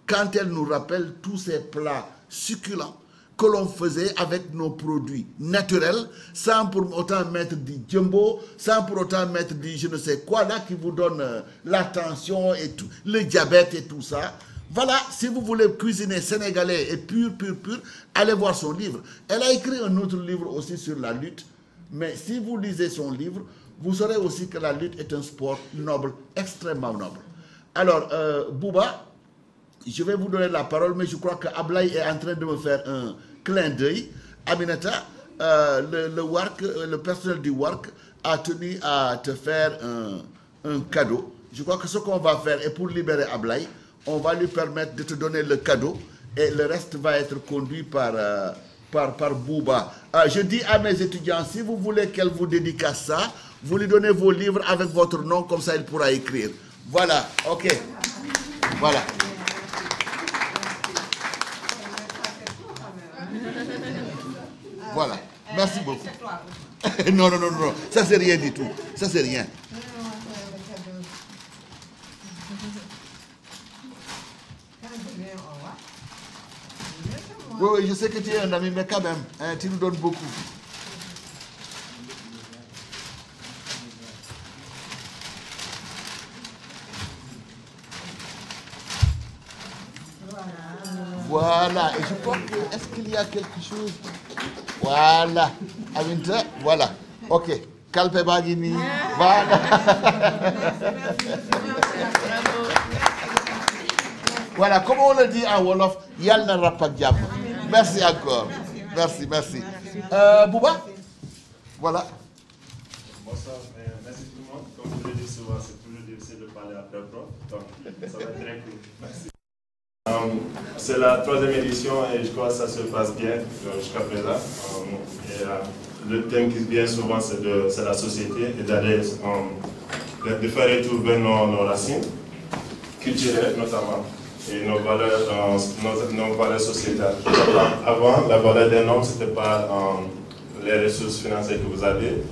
Quand elle nous rappelle tous ces plats succulents que l'on faisait avec nos produits naturels, sans pour autant mettre du jumbo, sans pour autant mettre du je ne sais quoi là qui vous donne la tension et tout, le diabète et tout ça. Voilà, si vous voulez cuisiner sénégalais et pur, allez voir son livre. Elle a écrit un autre livre aussi sur la lutte, mais si vous lisez son livre, vous saurez aussi que la lutte est un sport noble, extrêmement noble. Alors, Bouba, je vais vous donner la parole, mais je crois que Ablaye est en train de me faire un clin d'œil. Aminata, le personnel du WARC a tenu à te faire un cadeau. Je crois que ce qu'on va faire, et pour libérer Ablaye, on va lui permettre de te donner le cadeau et le reste va être conduit par Bouba. Je dis à mes étudiants, si vous voulez qu'elle vous dédicace ça, vous lui donnez vos livres avec votre nom, comme ça il pourra écrire. Voilà, ok. Voilà. Voilà, merci beaucoup. Non, ça c'est rien du tout. Ça c'est rien. Oui, je sais que tu es un ami, mais quand même, hein, tu nous donnes beaucoup. Voilà, et je crois que, est-ce qu'il y a quelque chose? Voilà, Aminata, voilà. Ok, Kalpe Bagini, voilà. Voilà, comme on le dit en Wolof, Yalna Rapak Diab. Merci encore. Merci. Bouba? Voilà. Bonsoir, merci tout le monde. Comme je l'ai dit souvent, c'est toujours difficile de parler après le prof. Donc, ça va être très cool. Merci. C'est la 3e édition et je crois que ça se passe bien jusqu'à présent. Le thème qui vient souvent, c'est la société et d'aller de faire retrouver nos racines culturelles notamment et nos valeurs sociétales. Avant, la valeur d'un homme, ce n'était pas les ressources financières que vous avez.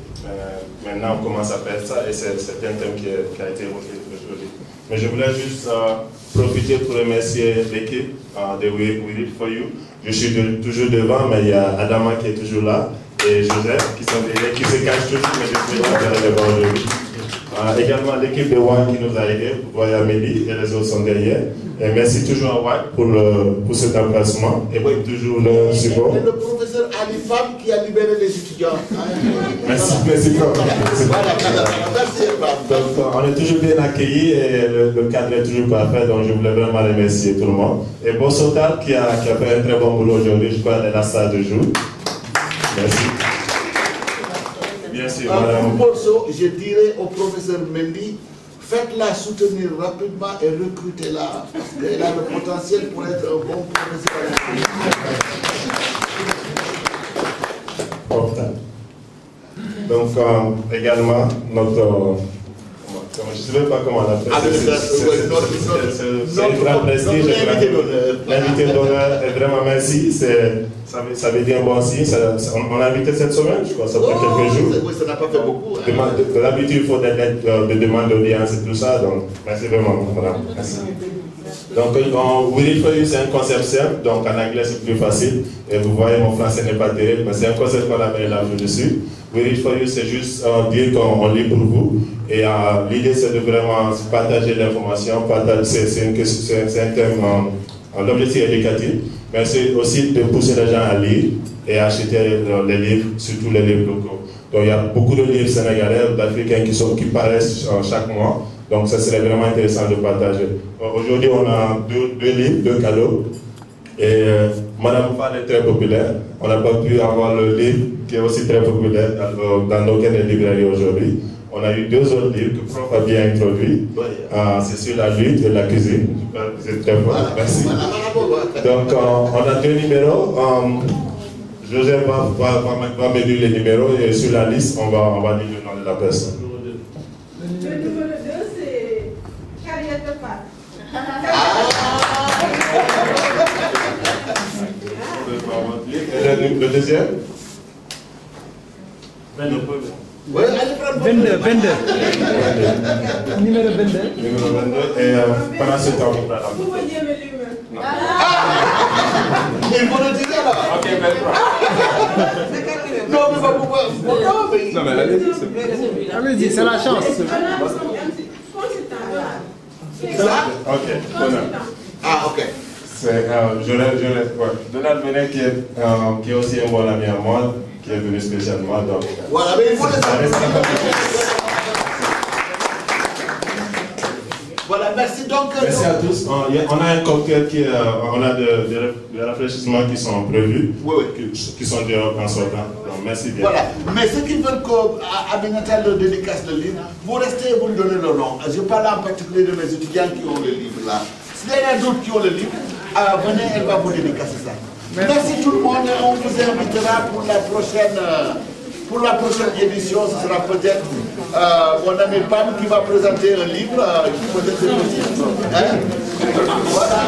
Maintenant, on commence à faire ça et c'est un thème qui a été évoqué aujourd'hui. Mais je voulais juste profiter pour remercier l'équipe de We Read For You. Je suis toujours devant, mais il y a Adama qui est toujours là et Joseph qui sont derrière, qui se cachent toujours, mais je suis là devant aujourd'hui. Également l'équipe de WAC qui nous a aidés, Voya Amélie et les autres sont derrière. Et merci toujours à WAC pour cet emplacement et pour toujours le support. Et le professeur Ali Fam qui a libéré les étudiants. Merci prof. Donc on est toujours bien accueillis et le cadre est toujours parfait, donc je voulais vraiment remercier tout le monde. Et Bossotal qui a fait un très bon boulot aujourd'hui, je crois qu'elle est la salle de jour. Merci. Bien sûr, madame. Je dirais au professeur Mendy, faites-la soutenir rapidement et recrutez-la. Elle a le potentiel pour être un bon professeur. Donc, également, notre... je ne sais même pas comment on appelle. C'est un grand prestige. L'invité d'honneur est vraiment merci. Ça veut dire bon signe. On a invité cette semaine, je crois, ça fait quelques jours. Oui, ça n'a pas fait beaucoup. D'habitude, il faut des lettres de demande d'audience et tout ça. Donc, merci vraiment. Voilà. Merci. Donc, We Read For You, c'est un concept simple. Donc, en anglais, c'est plus facile. Et vous voyez, mon français n'est pas terrible, mais c'est un concept qu'on a mis là dessus. We Read For You, c'est juste dire qu'on lit pour vous. Et l'idée, c'est de vraiment partager l'information. C'est un thème, l'objectif éducatif. Mais c'est aussi de pousser les gens à lire et à acheter les livres, surtout les livres locaux. Donc, il y a beaucoup de livres sénégalais, d'Africains qui paraissent chaque mois. Donc, ça serait vraiment intéressant de partager. Aujourd'hui, on a deux livres, 2 cadeaux. Et Madame Fall est très populaire. On n'a pas pu avoir le livre qui est aussi très populaire dans aucune librairie aujourd'hui. On a eu 2 autres livres que le prof a bien introduits. C'est sur la lutte et la cuisine. C'est très fort. Merci. Donc, on a 2 numéros. Joseph va me dire les numéros et sur la liste, on va dire le nom de la personne. Le numéro 2, c'est Carrière de Pâtes. Le deuxième? 22. Numéro 22. Et pendant ce temps, Vous voyez le numéro. Il faut le dire là. Ok, maintenant. Non, mais pas pourquoi. Non, mais allez-y, c'est la chance. Ok, Ah, ok. c'est Donald Benet qui est aussi un bon ami à moi, qui est venu spécialement. Donc, voilà, mais il faut le savoir. Voilà, merci donc. Merci à tous. On a un cocktail on a des rafraîchissements qui sont prévus, qui sont déjà en sortant. Donc, merci bien. Voilà, mais ceux qui veulent qu'Aminata le dédicace le livre, vous restez et vous lui donnez le nom. Je parle en particulier de mes étudiants qui ont le livre là. S'il y en a d'autres qui ont le livre, venez, elle va vous dédicacer ça. Merci tout le monde. On vous invitera pour la prochaine édition. Ce sera peut-être mon ami Pam qui va présenter un livre. Peut-être c'est possible. Hein? Voilà.